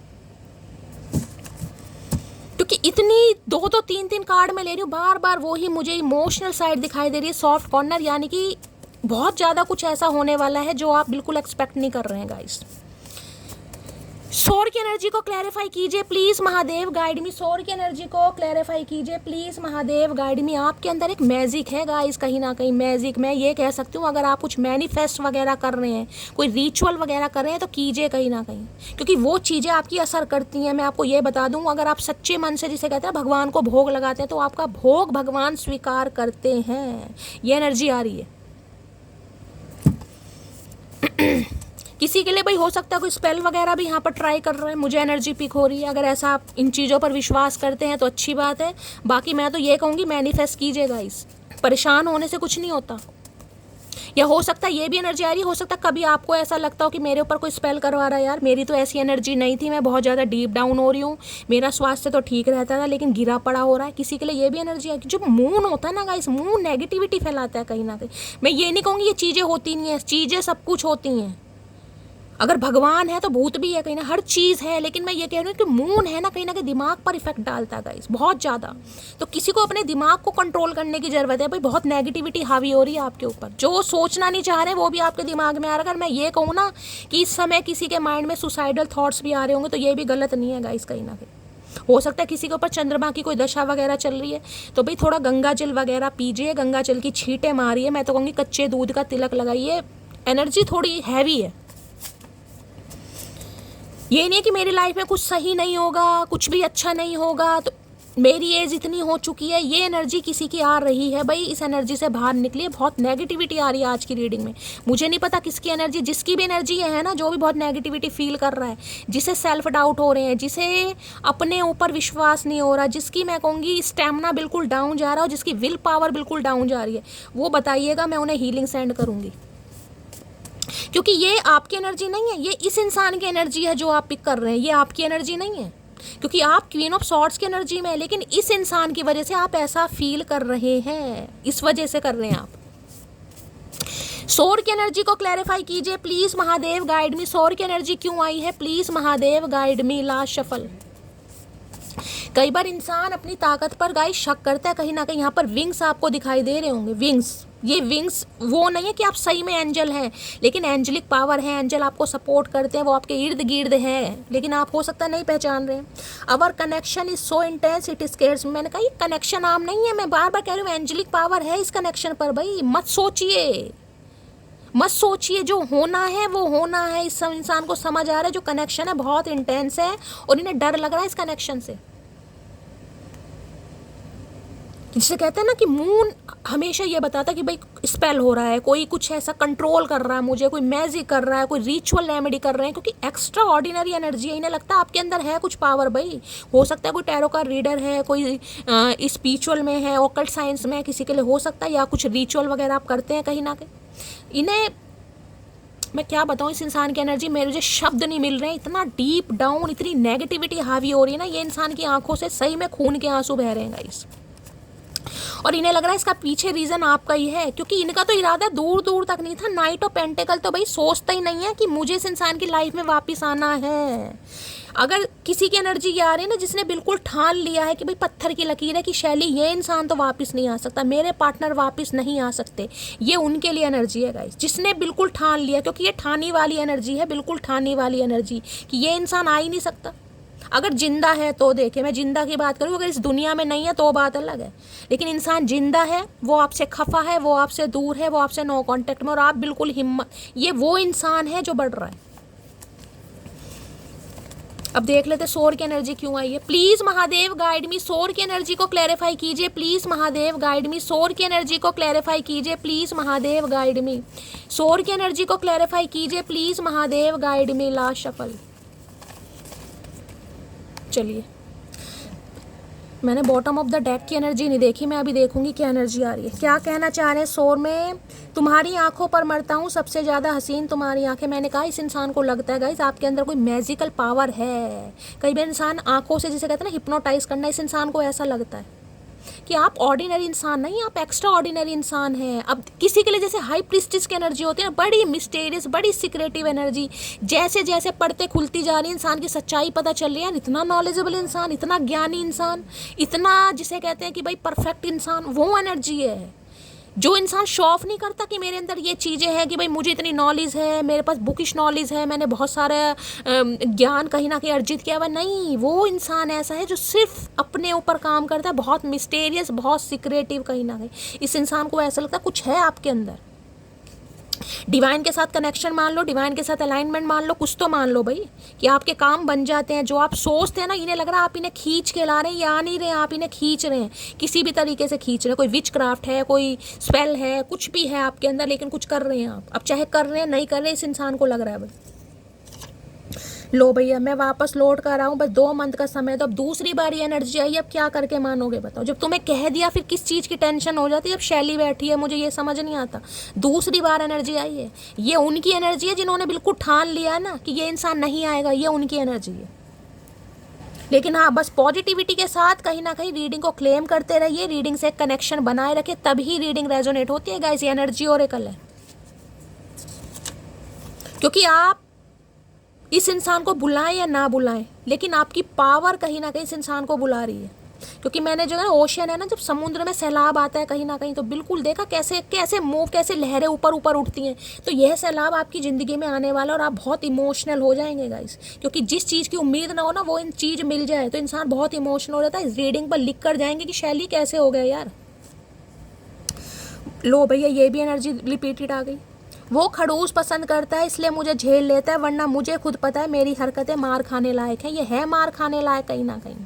Speaker 1: क्योंकि इतनी दो तीन कार्ड मैं ले रही हूँ, बार बार वो ही मुझे इमोशनल साइड दिखाई दे रही है, सॉफ्ट कॉर्नर, यानी कि बहुत ज़्यादा कुछ ऐसा होने वाला है जो आप बिल्कुल एक्सपेक्ट नहीं कर रहे हैं गाइस। सौर की एनर्जी को क्लैरिफाई कीजिए प्लीज़ महादेव गाइड मी, सौर की एनर्जी को क्लैरिफाई कीजिए प्लीज़ महादेव गाइड मी। आपके अंदर एक मैजिक है गाइस, कहीं ना कहीं मैजिक, मैं ये कह सकती हूँ, अगर आप कुछ मैनिफेस्ट वगैरह कर रहे हैं, कोई रिचुअल वगैरह कर रहे हैं, तो कीजिए कहीं ना कहीं, क्योंकि वो चीज़ें आपकी असर करती हैं। मैं आपको ये बता दूँ, अगर आप सच्चे मन से, जिसे कहते हैं भगवान को भोग लगाते हैं, तो आपका भोग भगवान स्वीकार करते हैं, ये एनर्जी आ रही है। किसी के लिए भाई हो सकता है कोई स्पेल वगैरह भी यहाँ पर ट्राई कर रहे हैं, मुझे एनर्जी पिक हो रही है, अगर ऐसा आप इन चीज़ों पर विश्वास करते हैं तो अच्छी बात है, बाकी मैं तो ये कहूँगी मैनिफेस्ट कीजिएगा, इस परेशान होने से कुछ नहीं होता। या हो सकता है ये भी एनर्जी आ रही है, हो सकता है कभी आपको ऐसा लगता हो कि मेरे ऊपर कोई स्पेल करवा रहा है, यार मेरी तो ऐसी एनर्जी नहीं थी, मैं बहुत ज़्यादा डीप डाउन हो रही हूँ, मेरा स्वास्थ्य तो ठीक रहता था लेकिन गिरा पड़ा हो रहा है, किसी के लिए ये भी एनर्जी है। जब मून होता है ना गाइस, मून नेगेटिविटी फैलाता है कहीं ना कहीं। मैं ये नहीं कहूँगी ये चीज़ें होती नहीं है, चीज़ें सब कुछ होती हैं, अगर भगवान है तो भूत भी है कहीं ना, हर चीज़ है, लेकिन मैं ये कह रही हूँ कि मून है ना कहीं दिमाग पर इफेक्ट डालता है गाइस बहुत ज़्यादा, तो किसी को अपने दिमाग को कंट्रोल करने की ज़रूरत है भाई, बहुत नेगेटिविटी हावी हो रही है आपके ऊपर, जो सोचना नहीं चाह रहे वो भी आपके दिमाग में आ रहा है। अगर मैं ये कहूँ ना कि इस समय किसी के माइंड में सुसाइडल थॉट्स भी आ रहे होंगे, तो ये भी गलत नहीं है गाइस कहीं ना कहीं। हो सकता है किसी के ऊपर चंद्रमा की कोई दशा वगैरह चल रही है, तो भाई थोड़ा गंगा जल वगैरह पीजिए, गंगा जल की छींटे मारिए, मैं तो कहूँगी कच्चे दूध का तिलक लगाइए, एनर्जी थोड़ी हैवी है। ये नहीं है कि मेरी लाइफ में कुछ सही नहीं होगा, कुछ भी अच्छा नहीं होगा, तो मेरी एज इतनी हो चुकी है, ये एनर्जी किसी की आ रही है भाई, इस एनर्जी से बाहर निकलिए, बहुत नेगेटिविटी आ रही है आज की रीडिंग में। मुझे नहीं पता किसकी एनर्जी, जिसकी भी एनर्जी है ना, जो भी बहुत नेगेटिविटी फील कर रहा है, जिसे सेल्फ डाउट हो रहे हैं, जिसे अपने ऊपर विश्वास नहीं हो रहा, जिसकी मैं कहूँगी स्टेमिना बिल्कुल डाउन जा रहा है, जिसकी विल पावर बिल्कुल डाउन जा रही है, वो बताइएगा, मैं उन्हें हीलिंग सेंड करूँगी, क्योंकि ये आपकी एनर्जी नहीं है, ये इस इंसान की एनर्जी है जो आप पिक कर रहे हैं, ये आपकी एनर्जी नहीं है, क्योंकि आप क्वीन ऑफ सॉर्ड्स की एनर्जी में है, लेकिन इस इंसान की वजह से आप ऐसा फील कर रहे हैं, इस वजह से कर रहे हैं आप। सौर की एनर्जी को क्लैरिफाई कीजिए प्लीज महादेव गाइड मी, सौर की एनर्जी क्यों आई है please Mahadev guide me, last shuffle कई बार इंसान अपनी ताकत पर गाइस शक करता है कहीं ना कहीं। यहाँ पर विंग्स आपको दिखाई दे रहे होंगे, विंग्स। ये विंग्स वो नहीं है कि आप सही में एंजल हैं, लेकिन एंजलिक पावर है, एंजल आपको सपोर्ट करते हैं, वो आपके इर्द गिर्द है, लेकिन आप हो सकता है नहीं पहचान रहे हैं। Our connection is so intense it scares. मैंने कहा ये कनेक्शन आम नहीं है, मैं बार बार कह रही हूँ एंजलिक पावर है इस कनेक्शन पर। भाई मत सोचिए, मत सोचिए, जो होना है वो होना है। इस सब इंसान को समझ आ रहा है जो कनेक्शन है बहुत इंटेंस है और इन्हें डर लग रहा है इस कनेक्शन से। जिसे कहते हैं ना कि मून हमेशा ये बताता है कि भाई स्पेल हो रहा है, कोई कुछ ऐसा कंट्रोल कर रहा है मुझे, कोई मैजिक कर रहा है, कोई रिचुअल रेमेडी कर रहे हैं, क्योंकि एक्स्ट्रा ऑर्डिनरी एनर्जी है। इन्हें लगता है आपके अंदर है कुछ पावर। भाई हो सकता है कोई टैरो का रीडर है, कोई स्पिरिचुअल में है, ओकल्ट साइंस में है, किसी के लिए हो सकता है, या कुछ रिचुअल वगैरह आप करते हैं कहीं ना कहीं। इन्हें मैं क्या बताऊँ इस इंसान की एनर्जी, मुझे शब्द नहीं मिल रहे हैं। इतना डीप डाउन, इतनी नेगेटिविटी हावी हो रही है ना, ये इंसान की आंखों से सही में खून के आंसू बह रहे हैं गाइस। और इन्हें लग रहा है इसका पीछे रीजन आपका ही है, क्योंकि इनका तो इरादा दूर दूर तक नहीं था। नाइट ऑफ पेंटिकल तो भाई सोचता ही नहीं है कि मुझे इस इंसान की लाइफ में वापस आना है। अगर किसी की एनर्जी ये आ रही है ना जिसने बिल्कुल ठान लिया है कि भाई पत्थर की लकीर है कि शैली ये इंसान तो वापस नहीं आ सकता, मेरे पार्टनर वापस नहीं आ सकते, ये उनके लिए एनर्जी है गाइस, जिसने बिल्कुल ठान लिया। क्योंकि ये ठानी वाली एनर्जी है, बिल्कुल ठानी वाली एनर्जी कि ये इंसान आ ही नहीं सकता। अगर जिंदा है तो देखे, मैं जिंदा की बात करूँ, अगर इस दुनिया में नहीं है तो बात अलग है, लेकिन इंसान जिंदा है, वो आपसे खफा है, वो आपसे दूर है, वो आपसे नो कांटेक्ट में, और आप बिल्कुल हिम्मत, ये वो इंसान है जो बढ़ रहा है। अब देख लेते सोर की एनर्जी क्यों आई है। प्लीज महादेव गाइड मी, सोर की एनर्जी को क्लैरिफाई कीजिए प्लीज महादेव गाइड मी, सोर की एनर्जी को क्लैरिफाई कीजिए प्लीज महादेव गाइड मी, सोर की एनर्जी को क्लैरिफाई कीजिए please Mahadev guide me. Last shuffle. चलिए, मैंने बॉटम ऑफ द डेक की एनर्जी नहीं देखी, मैं अभी देखूंगी क्या एनर्जी आ रही है। क्या कहना चाह रहे हैं सोर में, तुम्हारी आंखों पर मरता हूँ, सबसे ज़्यादा हसीन तुम्हारी आंखें। मैंने कहा इस इंसान को लगता है गाइस आपके अंदर कोई मैजिकल पावर है। कई बार इंसान आंखों से, जिसे कहते हैं ना हिप्नोटाइज करना, इस इंसान को ऐसा लगता है कि आप ऑर्डिनरी इंसान नहीं, आप एक्स्ट्रा ऑर्डिनरी इंसान हैं। अब किसी के लिए जैसे हाई प्रिस्टिस की एनर्जी होती है ना, बड़ी मिस्टीरियस, बड़ी सीक्रेटिव एनर्जी, जैसे जैसे पढ़ते खुलती जा रही है, इंसान की सच्चाई पता चल रही है। इतना नॉलेजेबल इंसान, इतना ज्ञानी इंसान, इतना जिसे कहते हैं कि भाई परफेक्ट इंसान, वो एनर्जी है। जो इंसान शो ऑफ नहीं करता कि मेरे अंदर ये चीज़ें हैं, कि भाई मुझे इतनी नॉलेज है, मेरे पास बुकिश नॉलेज है, मैंने बहुत सारा ज्ञान कहीं ना कहीं अर्जित किया हुआ, नहीं, वो इंसान ऐसा है जो सिर्फ अपने ऊपर काम करता है, बहुत मिस्टेरियस, बहुत सीक्रेटिव कहीं ना कहीं। इस इंसान को ऐसा लगता है कुछ है आपके अंदर। डिवाइन के साथ कनेक्शन मान लो, डिवाइन के साथ अलाइनमेंट मान लो, कुछ तो मान लो भाई कि आपके काम बन जाते हैं। जो आप सोचते हैं ना, इन्हें लग रहा है आप इन्हें खींच के ला रहे हैं, या आ नहीं रहे, आप इन्हें खींच रहे हैं, किसी भी तरीके से खींच रहे हैं। कोई विच क्राफ्ट है, कोई स्पेल है, कुछ भी है आपके अंदर, लेकिन कुछ कर रहे हैं आप। अब चाहे कर रहे हैं नहीं कर रहे, इस इंसान को लग रहा है भाई लो भैया मैं वापस लौट कर आऊँ, बस 2 मंथ का समय। तो अब दूसरी बारी एनर्जी आई, अब क्या करके मानोगे बताओ। जब तुम्हें कह दिया फिर किस चीज़ की टेंशन हो जाती है। जब शैली बैठी है, मुझे ये समझ नहीं आता। दूसरी बार एनर्जी आई है, ये उनकी एनर्जी है जिन्होंने बिल्कुल ठान लिया है ना कि ये इंसान नहीं आएगा, ये उनकी एनर्जी है। लेकिन हाँ, बस पॉजिटिविटी के साथ कहीं ना कहीं रीडिंग को क्लेम करते रहिए, रीडिंग से कनेक्शन बनाए रखे, तभी रीडिंग रेजोनेट होती है गाइस। ये एनर्जी ओरेकल है, क्योंकि आप इस इंसान को बुलाएं या ना बुलाएं, लेकिन आपकी पावर कहीं ना कहीं इस इंसान को बुला रही है। क्योंकि मैंने जो है ना, ओशियन है ना, जब समुद्र में सैलाब आता है कहीं ना कहीं, तो बिल्कुल देखा कैसे कैसे मूव, कैसे लहरें ऊपर ऊपर उठती हैं। तो यह सैलाब आपकी ज़िंदगी में आने वाला, और आप बहुत इमोशनल हो जाएंगे गाइस। क्योंकि जिस चीज़ की उम्मीद ना हो ना, वो इन चीज़ मिल जाए तो इंसान बहुत इमोशनल हो जाता है। इस रीडिंग पर लिख कर जाएंगे कि शैली कैसे हो गया यार। लो भैया, ये भी एनर्जी रिपीटेड आ गई। वो खड़ूस पसंद करता है इसलिए मुझे झेल लेता है, वरना मुझे खुद पता है मेरी हरकतें मार खाने लायक हैं। ये है मार खाने लायक कहीं ना कहीं।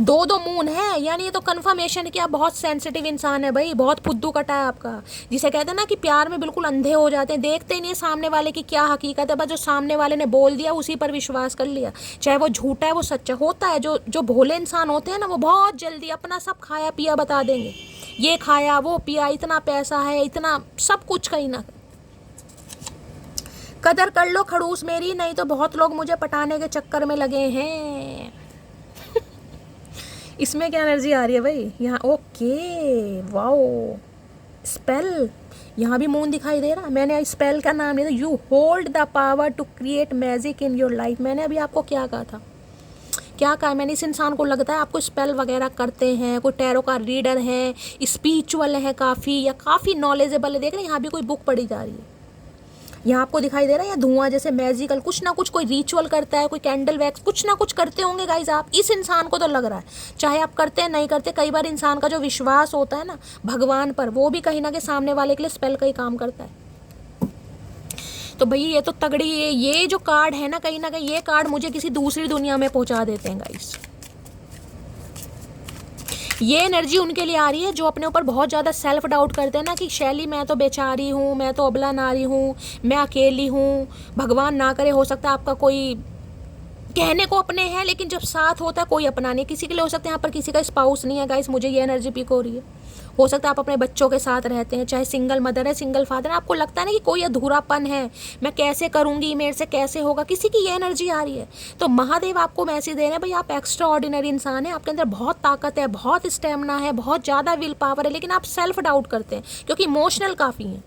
Speaker 1: 2 मून है, यानी ये तो कन्फर्मेशन कि आप बहुत सेंसिटिव इंसान है भाई, बहुत फुद्दू कटा है आपका। जिसे कहते हैं ना कि प्यार में बिल्कुल अंधे हो जाते हैं, देखते ही नहीं है सामने वाले की क्या हकीकत है, बस जो सामने वाले ने बोल दिया उसी पर विश्वास कर लिया, चाहे वो झूठा है वो सच्चा होता है। जो भोले इंसान होते हैं ना, वो बहुत जल्दी अपना सब खाया पिया बता देंगे, ये खाया वो पिया, इतना पैसा है, इतना सब कुछ। कहीं ना कदर कर लो खड़ूस मेरी, नहीं तो बहुत लोग मुझे पटाने के चक्कर में लगे हैं। इसमें क्या एनर्जी आ रही है भाई यहाँ। ओके, वाओ, स्पेल, यहाँ भी मून दिखाई दे रहा। मैंने स्पेल का नाम लिया था, you hold the power to create magic in your life. मैंने अभी आपको क्या कहा था क्या कहा मैंने, इस इंसान को लगता है आपको स्पेल वगैरह करते हैं, कोई टैरो का रीडर है, स्पिरिचुअल है काफ़ी, या काफ़ी नॉलेजेबल है। देख रहे हैं यहाँ भी कोई बुक पढ़ी जा रही है, यहाँ आपको दिखाई दे रहा है, या धुआं जैसे मैजिकल कुछ ना कुछ, कोई रिचुअल करता है, कोई कैंडल वैक्स, कुछ ना कुछ करते होंगे गाइज आप। इस इंसान को तो लग रहा है, चाहे आप करते हैं नहीं करते, कई बार इंसान का जो विश्वास होता है ना भगवान पर, वो भी कहीं ना कहीं सामने वाले के लिए स्पेल का ही काम करता है। तो भैया ये तो तगड़ी है, ये जो कार्ड है ना कहीं ये कार्ड मुझे किसी दूसरी दुनिया में पहुंचा देते हैं गाइस। ये एनर्जी उनके लिए आ रही है जो अपने ऊपर बहुत ज़्यादा सेल्फ डाउट करते हैं ना, कि शैली मैं तो बेचारी हूँ, मैं तो अबला नारी हूँ, मैं अकेली हूँ, भगवान ना करे, हो सकता है आपका कोई कहने को अपने हैं लेकिन जब साथ होता है कोई अपना नहीं। किसी के लिए हो सकता है यहाँ पर किसी का स्पाउस नहीं है गाइस, मुझे ये एनर्जी पिक हो रही है। हो सकता है आप अपने बच्चों के साथ रहते हैं, चाहे सिंगल मदर है, सिंगल फादर है, आपको लगता है ना कि कोई अधूरापन है, मैं कैसे करूँगी, मेरे से कैसे होगा, किसी की ये एनर्जी आ रही है। तो महादेव आपको मैसेज दे रहे हैं भाई आप एक्स्ट्रा ऑर्डिनरी इंसान है, आपके अंदर बहुत ताकत है, बहुत स्टेमिना है, बहुत ज़्यादा विल पावर है, लेकिन आप सेल्फ डाउट करते हैं क्योंकि इमोशनल काफ़ी हैं।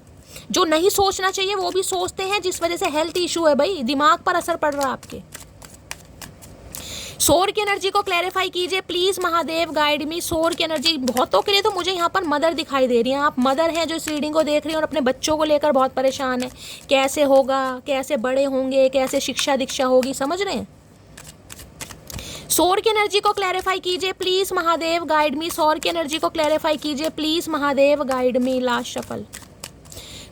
Speaker 1: जो नहीं सोचना चाहिए वो भी सोचते हैं, जिस वजह से हेल्थ इशू है भाई, दिमाग पर असर पड़ रहा है आपके। सोर की एनर्जी को क्लैरिफाई कीजिए प्लीज महादेव, गाइड मी। सोर की एनर्जी बहुतों के लिए तो मुझे यहाँ पर मदर दिखाई दे रही है। आप मदर हैं जो इस रीडिंग को देख रही हैं और अपने बच्चों को लेकर बहुत परेशान है, कैसे होगा, कैसे बड़े होंगे, कैसे शिक्षा दीक्षा होगी, समझ रहे हैं। सोर की एनर्जी को क्लैरिफाई कीजिए प्लीज महादेव, गाइड मी। सोर की एनर्जी को क्लैरिफाई कीजिए please Mahadev, guide me. Last shuffle.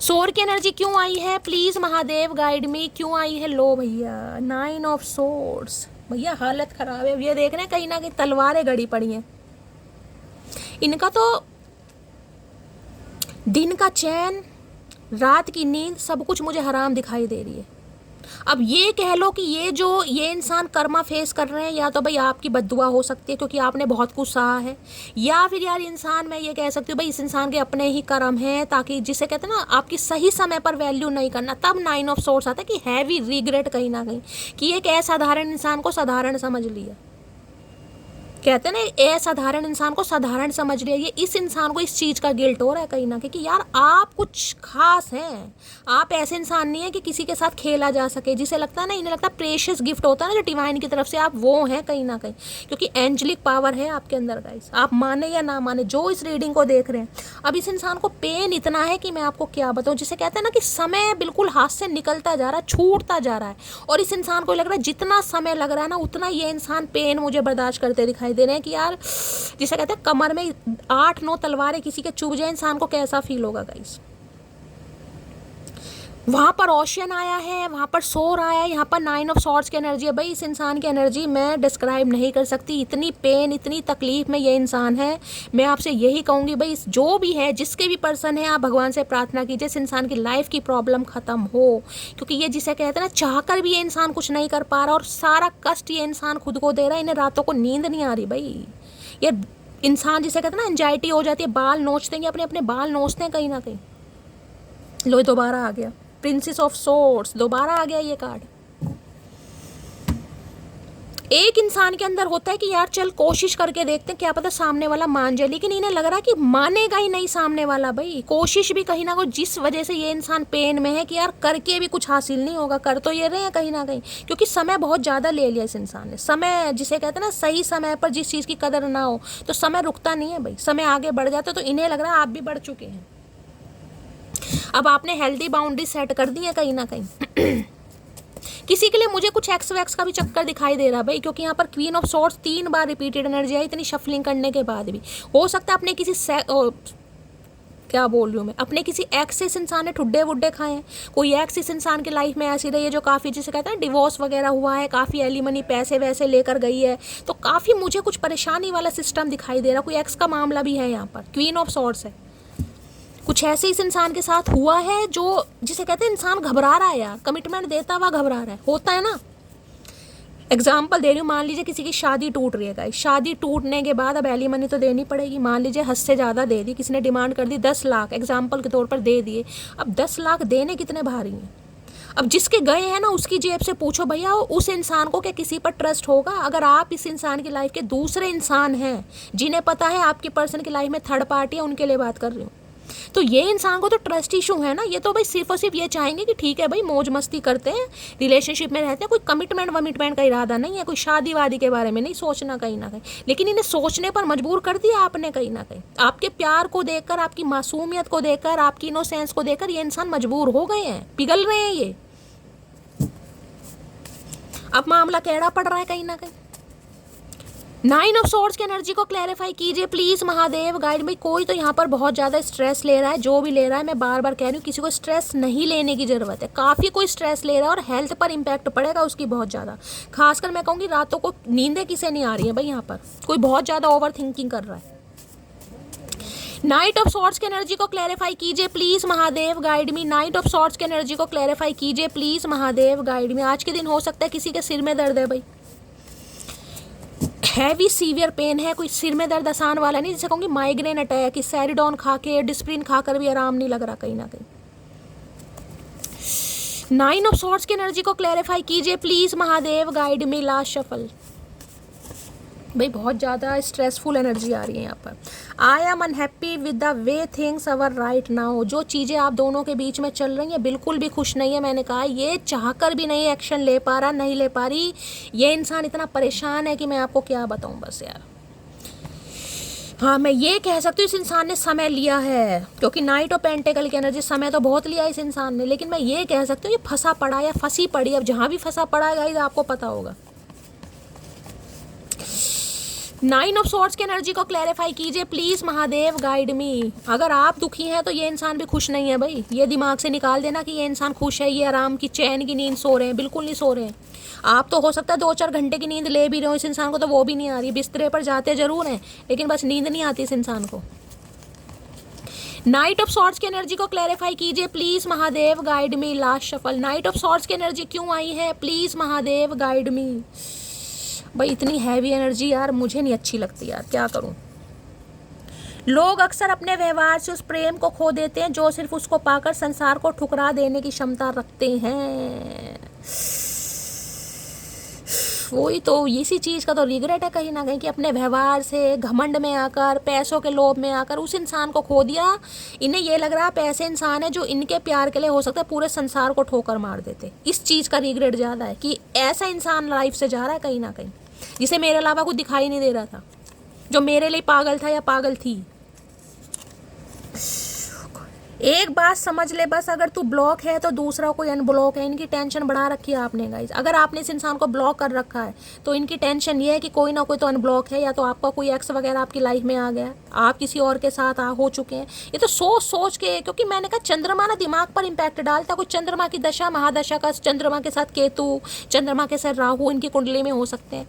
Speaker 1: सोर की एनर्जी क्यों आई है प्लीज महादेव, गाइड मी, क्यों आई है। लो भैया 9 ऑफ सोर्ड्स, भैया हालत खराब है। ये देख रहे हैं कहीं ना कहीं तलवारें गड़ी पड़ी हैं। इनका तो दिन का चैन, रात की नींद, सब कुछ मुझे हराम दिखाई दे रही है। अब ये कह लो कि ये इंसान कर्मा फेस कर रहे हैं, या तो भाई आपकी बद्दुआ हो सकती है क्योंकि आपने बहुत कुछ सहा है, या फिर यार इंसान, मैं ये कह सकती हूँ भाई इस इंसान के अपने ही कर्म हैं, ताकि जिसे कहते हैं ना आपकी सही समय पर वैल्यू नहीं करना, तब 9 ऑफ सोर्स आता है कि हैवी रिग्रेट कहीं ना कहीं, कि एक असाधारण इंसान को साधारण समझ लिया। कहते हैं ना असाधारण इंसान को साधारण समझ लिया, ये इस इंसान को इस चीज़ का गिल्ट हो रहा है कहीं ना कहीं कि यार आप कुछ खास हैं, आप ऐसे इंसान नहीं है कि किसी के साथ खेला जा सके, जिसे लगता है ना, इन्हें लगता है प्रेशियस गिफ्ट होता है ना जो डिवाइन की तरफ से, आप वो हैं कहीं ना कहीं, क्योंकि एंजलिक पावर है आपके अंदर गाइस, आप माने या ना माने जो इस रीडिंग को देख रहे हैं। अब इस इंसान को पेन इतना है कि मैं आपको क्या बताऊँ, जिसे कहते हैं ना कि समय बिल्कुल हाथ से निकलता जा रहा है, छूटता जा रहा है, और इस इंसान को लग रहा है जितना समय लग रहा है ना उतना ये इंसान पेन मुझे बर्दाश्त करते दिखाई दे रहे हैं, कि यार जिसे कहते हैं कमर में 8-9 तलवारें किसी के चुभ जाए, इंसान को कैसा फील होगा गाइस। वहाँ पर ओशियन आया है, वहाँ पर सोर आया है, यहाँ पर 9 ऑफ सॉर्ड्स की एनर्जी है। भाई इस इंसान की एनर्जी मैं डिस्क्राइब नहीं कर सकती, इतनी पेन, इतनी तकलीफ में ये इंसान है। मैं आपसे यही कहूँगी भाई जो भी है, जिसके भी पर्सन है, आप भगवान से प्रार्थना कीजिए इस इंसान की लाइफ की प्रॉब्लम ख़त्म हो, क्योंकि ये जिसे कहते हैं ना चाहकर भी ये इंसान कुछ नहीं कर पा रहा, और सारा कष्ट ये इंसान खुद को दे रहा है। इन्हें रातों को नींद नहीं आ रही भाई। ये इंसान जिसे कहते हैं ना एंजाइटी हो जाती है, बाल नोचते हैं, अपने अपने बाल नोचते हैं कहीं ना कहीं। लो दोबारा आ गया प्रिंसेस ऑफ सोर्ड्स, दोबारा आ गया ये कार्ड। एक इंसान के अंदर होता है कि यार चल कोशिश करके देखते हैं, क्या पता सामने वाला मान जाए, लेकिन इन्हें लग रहा है कि मानेगा ही नहीं सामने वाला। भाई कोशिश भी कहीं ना कहीं, जिस वजह से ये इंसान पेन में है कि यार करके भी कुछ हासिल नहीं होगा। कर तो ये रहे हैं कहीं ना कहीं, क्योंकि समय बहुत ज़्यादा ले लिया इस इंसान ने। समय जिसे कहते हैं ना सही समय पर जिस चीज़ की कदर ना हो तो समय रुकता नहीं है भाई, समय आगे बढ़ जाता है। तो इन्हें लग रहा है आप भी बढ़ चुके हैं, अब आपने हेल्दी बाउंड्री सेट कर दी है कहीं ना कहीं। किसी के लिए मुझे कुछ एक्स वैक्स का भी चक्कर दिखाई दे रहा है भाई, क्योंकि यहाँ पर क्वीन ऑफ सॉर्ड्स 3 बार रिपीटेड एनर्जी आई, इतनी शफलिंग करने के बाद भी। हो सकता है अपने किसी क्या बोल रही हूँ मैं, अपने किसी एक्स से इस इंसान ने ठुड्डे वुड्डे खाए हैं। कोई एक्स इस इंसान की लाइफ में ऐसी रही है जो काफ़ी, जिसे कहते हैं डिवोर्स वगैरह हुआ है, काफ़ी एलिमनी पैसे वैसे लेकर गई है, तो काफ़ी मुझे कुछ परेशानी वाला सिस्टम दिखाई दे रहा। कोई एक्स का मामला भी है यहाँ पर, क्वीन ऑफ सॉर्ड्स है। कुछ ऐसे इस इंसान के साथ हुआ है जो जिसे कहते हैं इंसान घबरा रहा है यार, कमिटमेंट देता हुआ घबरा रहा है, होता है ना। एग्जाम्पल दे रही हूँ, मान लीजिए किसी की शादी टूट रही है गाइस, शादी टूटने के बाद अब एलिमनी तो देनी पड़ेगी। मान लीजिए हद से ज़्यादा दे दी, किसी ने डिमांड कर दी 10 लाख, एग्जाम्पल के तौर पर दे दिए। अब 10 लाख देने कितने भारी हैं। अब जिसके गए हैं ना उसकी जेब से पूछो भैया, उस इंसान को क्या किसी पर ट्रस्ट होगा। अगर आप इस इंसान की लाइफ के दूसरे इंसान हैं जिन्हें पता है आपकी पर्सन की लाइफ में थर्ड पार्टी है, उनके लिए बात कर रही हूँ, तो ये इंसान को तो ट्रस्ट इशू है ना, ये तो भाई सिर्फ और सिर्फ ये चाहेंगे कि ठीक है भाई मौज मस्ती करते हैं, रिलेशनशिप में रहते हैं, कोई कमिटमेंट वमिटमेंट का इरादा नहीं है, कोई शादी वादी के बारे में नहीं सोचना कहीं ना कहीं। लेकिन इन्हें सोचने पर मजबूर कर दिया आपने कहीं ना कहीं। आपके प्यार को देखकर, आपकी मासूमियत को देखकर, आपकी इनोसेंस को देखकर ये इंसान मजबूर हो गए हैं, पिघल रहे हैं ये। अब मामला टेढ़ा पड़ रहा है कहीं ना कहीं। 9 ऑफ सॉर्ड्स की एनर्जी को क्लैरिफाई कीजिए प्लीज महादेव गाइड। भाई कोई तो यहाँ पर बहुत ज़्यादा स्ट्रेस ले रहा है, जो भी ले रहा है, मैं बार बार कह रही हूँ किसी को स्ट्रेस नहीं लेने की ज़रूरत है। काफ़ी कोई स्ट्रेस ले रहा है और हेल्थ पर इम्पैक्ट पड़ेगा उसकी बहुत ज़्यादा। खासकर मैं कहूँगी रातों को नींदें किसे नहीं आ रही है भाई, यहाँ पर कोई बहुत ज़्यादा ओवर थिंकिंग कर रहा है। नाइट ऑफ सॉर्ड्स की एनर्जी को क्लैरिफाई कीजिए please Mahadev guide me. Night of swords की एनर्जी को क्लैरिफाई कीजिए प्लीज महादेव गाइड मी। आज के दिन हो सकता है किसी के सिर में दर्द है भाई, हैवी सीवियर पेन है, कोई सिर में दर्द आसान वाला नहीं, जैसे कहूँगी माइग्रेन अटैक, सैरिडॉन खा के, डिस्प्रिन खाकर भी आराम नहीं लग रहा कहीं ना कहीं। 9 ऑफ सॉर्ड्स की एनर्जी को क्लैरिफाई कीजिए please Mahadev guide me. Last shuffle. भाई बहुत ज़्यादा स्ट्रेसफुल एनर्जी आ रही है यहाँ पर। I am unhappy with the way things are right now. जो चीज़ें आप दोनों के बीच में चल रही हैं बिल्कुल भी खुश नहीं है। मैंने कहा ये चाहकर भी नहीं एक्शन ले पा रहा, नहीं ले पा रही। ये इंसान इतना परेशान है कि मैं आपको क्या बताऊँ बस यार। हाँ मैं ये कह सकती हूँ इस इंसान ने समय लिया है, क्योंकि नाइट ऑफ पेंटिकल की एनर्जी, समय तो बहुत लिया इस इंसान ने, लेकिन मैं ये कह सकती हूँ ये फंसा पड़ा या फंसी पड़ी। अब जहाँ भी फंसा पड़ा है गाइस आपको पता होगा। 9 ऑफ सॉर्ड्स की एनर्जी को क्लैरिफाई कीजिए प्लीज महादेव गाइड मी। अगर आप दुखी हैं तो ये इंसान भी खुश नहीं है भाई। ये दिमाग से निकाल देना कि ये इंसान खुश है, ये आराम की चैन की नींद सो रहे हैं, बिल्कुल नहीं सो रहे हैं। आप तो हो सकता है 2-4 घंटे की नींद ले भी रहे हो, इस इंसान को तो वो भी नहीं आ रही। बिस्तरे पर जाते जरूर हैं लेकिन बस नींद नहीं आती इस इंसान को। नाइट ऑफ सॉर्ड्स की एनर्जी को क्लैरिफाई कीजिए please Mahadev guide me. Last shuffle. Night of swords की एनर्जी क्यों आई है प्लीज महादेव गाइड मी। भाई इतनी हैवी एनर्जी यार मुझे नहीं अच्छी लगती यार, क्या करूं। लोग अक्सर अपने व्यवहार से उस प्रेम को खो देते हैं जो सिर्फ उसको पाकर संसार को ठुकरा देने की क्षमता रखते हैं। वही तो, इसी चीज़ का तो रिग्रेट है कहीं ना कहीं कि अपने व्यवहार से, घमंड में आकर, पैसों के लोभ में आकर उस इंसान को खो दिया। इन्हें ये लग रहा है पैसे इंसान है जो इनके प्यार के लिए हो सकता है पूरे संसार को ठोकर मार देते। इस चीज़ का रिग्रेट ज़्यादा है कि ऐसा इंसान लाइफ से जा रहा है कहीं ना कहीं, जिसे मेरे अलावा कुछ दिखाई नहीं दे रहा था, जो मेरे लिए पागल था या पागल थी। एक बात समझ ले बस, अगर तू ब्लॉक है तो दूसरा कोई अनब्लॉक है। इनकी टेंशन बढ़ा रखी है आपने गाइस। अगर आपने इस इंसान को ब्लॉक कर रखा है तो इनकी टेंशन ये है कि कोई ना कोई तो अनब्लॉक है, या तो आपका कोई एक्स वगैरह आपकी लाइफ में आ गया, आप किसी और के साथ हो चुके हैं। ये तो सोच सोच के, क्योंकि मैंने कहा चंद्रमा ना दिमाग पर इम्पैक्ट डालता। कोई चंद्रमा की दशा, महादशा का चंद्रमा के साथ केतु, चंद्रमा के साथ राहु इनकी कुंडली में हो सकते हैं।